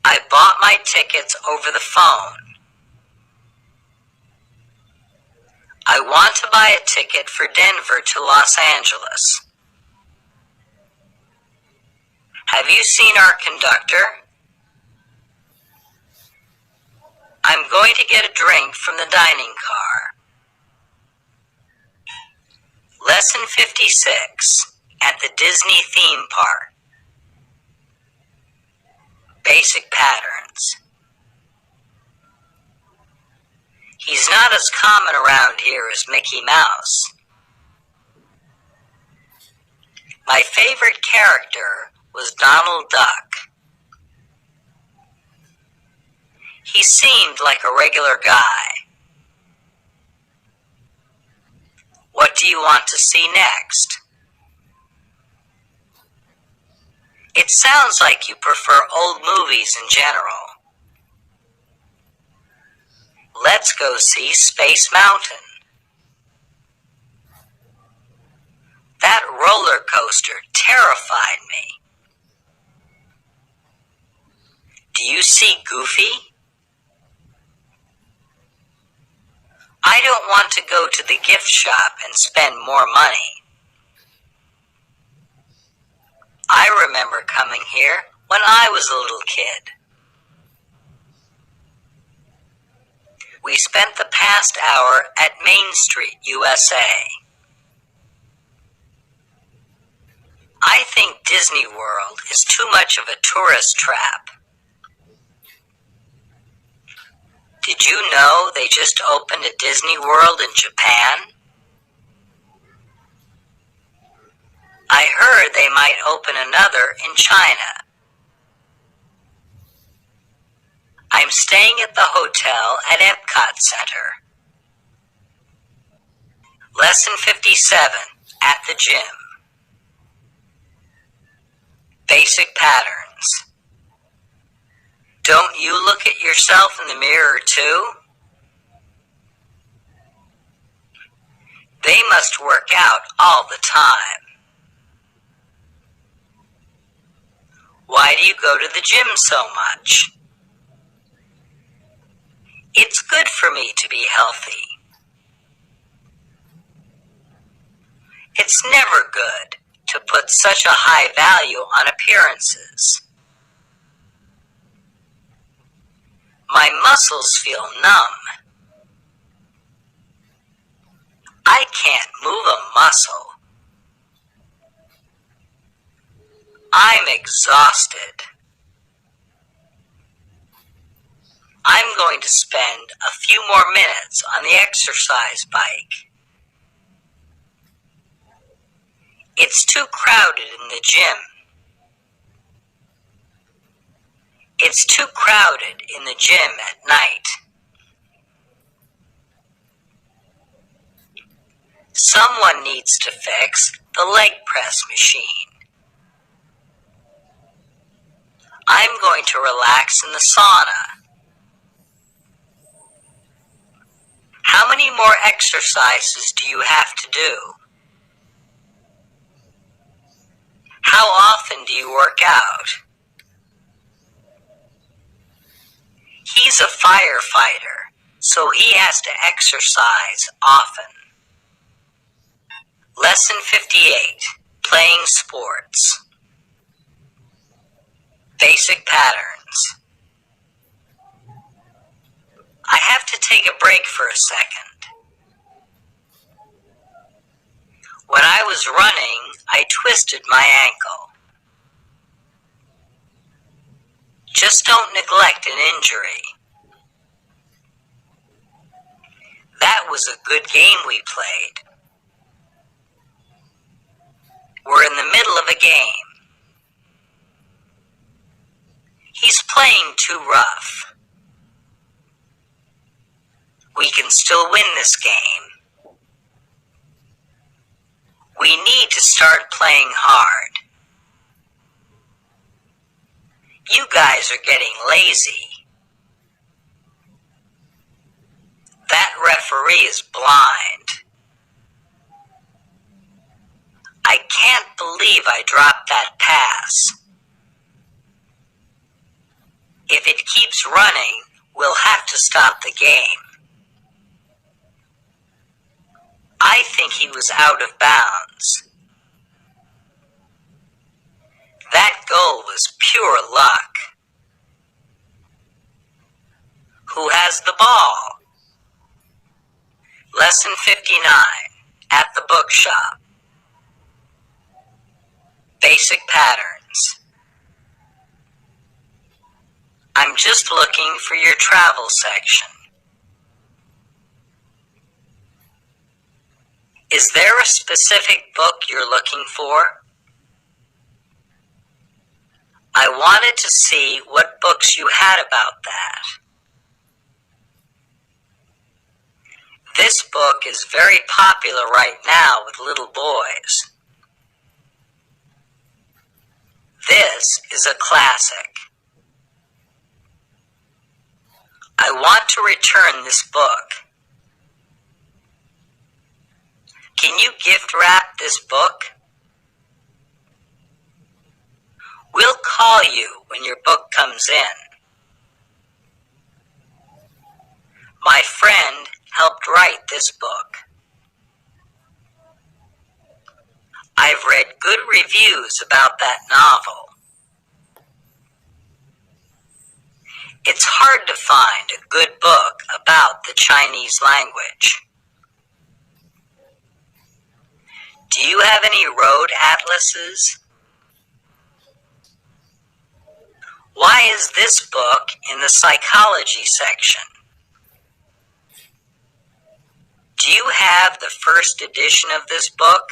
I bought my tickets over the phone. I want to buy a ticket for Denver to Los Angeles. Have you seen our conductor? I'm going to get a drink from the dining car. Lesson 56, at the Disney theme park. Basic patterns. He's not as common around here as Mickey Mouse. My favorite character was Donald Duck. He seemed like a regular guy. What do you want to see next? It sounds like you prefer old movies in general. Let's go see Space Mountain. That roller coaster terrified me. Do you see Goofy? I don't want to go to the gift shop and spend more money. I remember remember coming here when I was a little kid. We spent the past hour at Main Street, USA. I think Disney World is too much of a tourist trap. Did you know they just opened a Disney World in Japan? I heard they might open another in China. I'm staying at the hotel at Epcot Center. Lesson 57, at the gym. Basic patterns. Don't you look at yourself in the mirror too? They must work out all the time. Why do you go to the gym so much? It's good for me to be healthy. It's never good to put such a high value on appearances. My muscles feel numb. I can't move a muscle. I'm exhausted. I'm going to spend a few more minutes on the exercise bike. It's too crowded in the gym. It's too crowded in the gym at night. Someone needs to fix the leg press machine. I'm going to relax in the sauna. How many more exercises do you have to do? How often do you work out? He's a firefighter, so he has to exercise often. Lesson 58, playing sports. Basic patterns. I have to take a break for a second. When I was running, I twisted my ankle. Just don't neglect an injury. That was a good game we played. We're in the middle of a game. He's playing too rough. We can still win this game. We need to start playing hard. You guys are getting lazy. That referee is blind. I can't believe I dropped that pass. If it keeps running, we'll have to stop the game. I think he was out of bounds. That goal was pure luck. Who has the ball? Lesson 59, at the bookshop. Basic patterns. I'm just looking for your travel section. Is there a specific book you're looking for? I wanted to see what books you had about that. This book is very popular right now with little boys. This is a classic. I want to return this book. Can you gift wrap this book? We'll call you when your book comes in. My friend helped write this book. I've read good reviews about that novel. It's hard to find a good book about the Chinese language. Do you have any road atlases? Why is this book in the psychology section? Do you have the first edition of this book?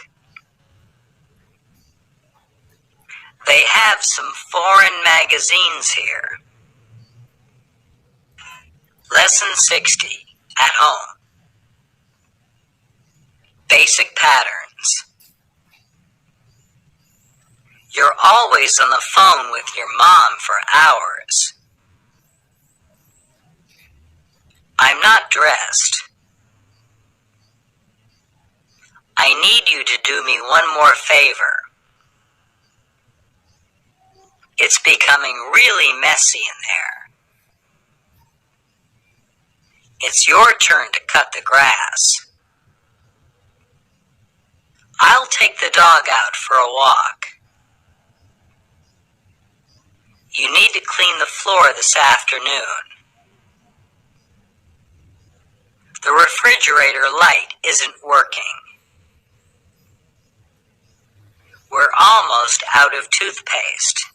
They have some foreign magazines here. Lesson 60, at home. Basic patterns. You're always on the phone with your mom for hours. I'm not dressed. I need you to do me one more favor. It's becoming really messy in there. It's your turn to cut the grass. I'll take the dog out for a walk. You need to clean the floor this afternoon. The refrigerator light isn't working. We're almost out of toothpaste.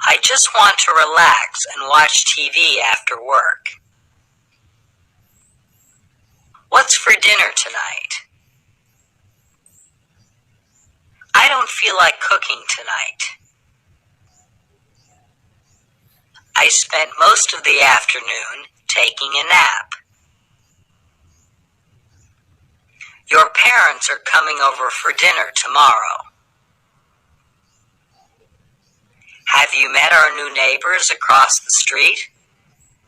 I just want to relax and watch TV after work. What's for dinner tonight? I don't feel like cooking tonight. I spent most of the afternoon taking a nap. Your parents are coming over for dinner tomorrow. Have you met our new neighbors across the street?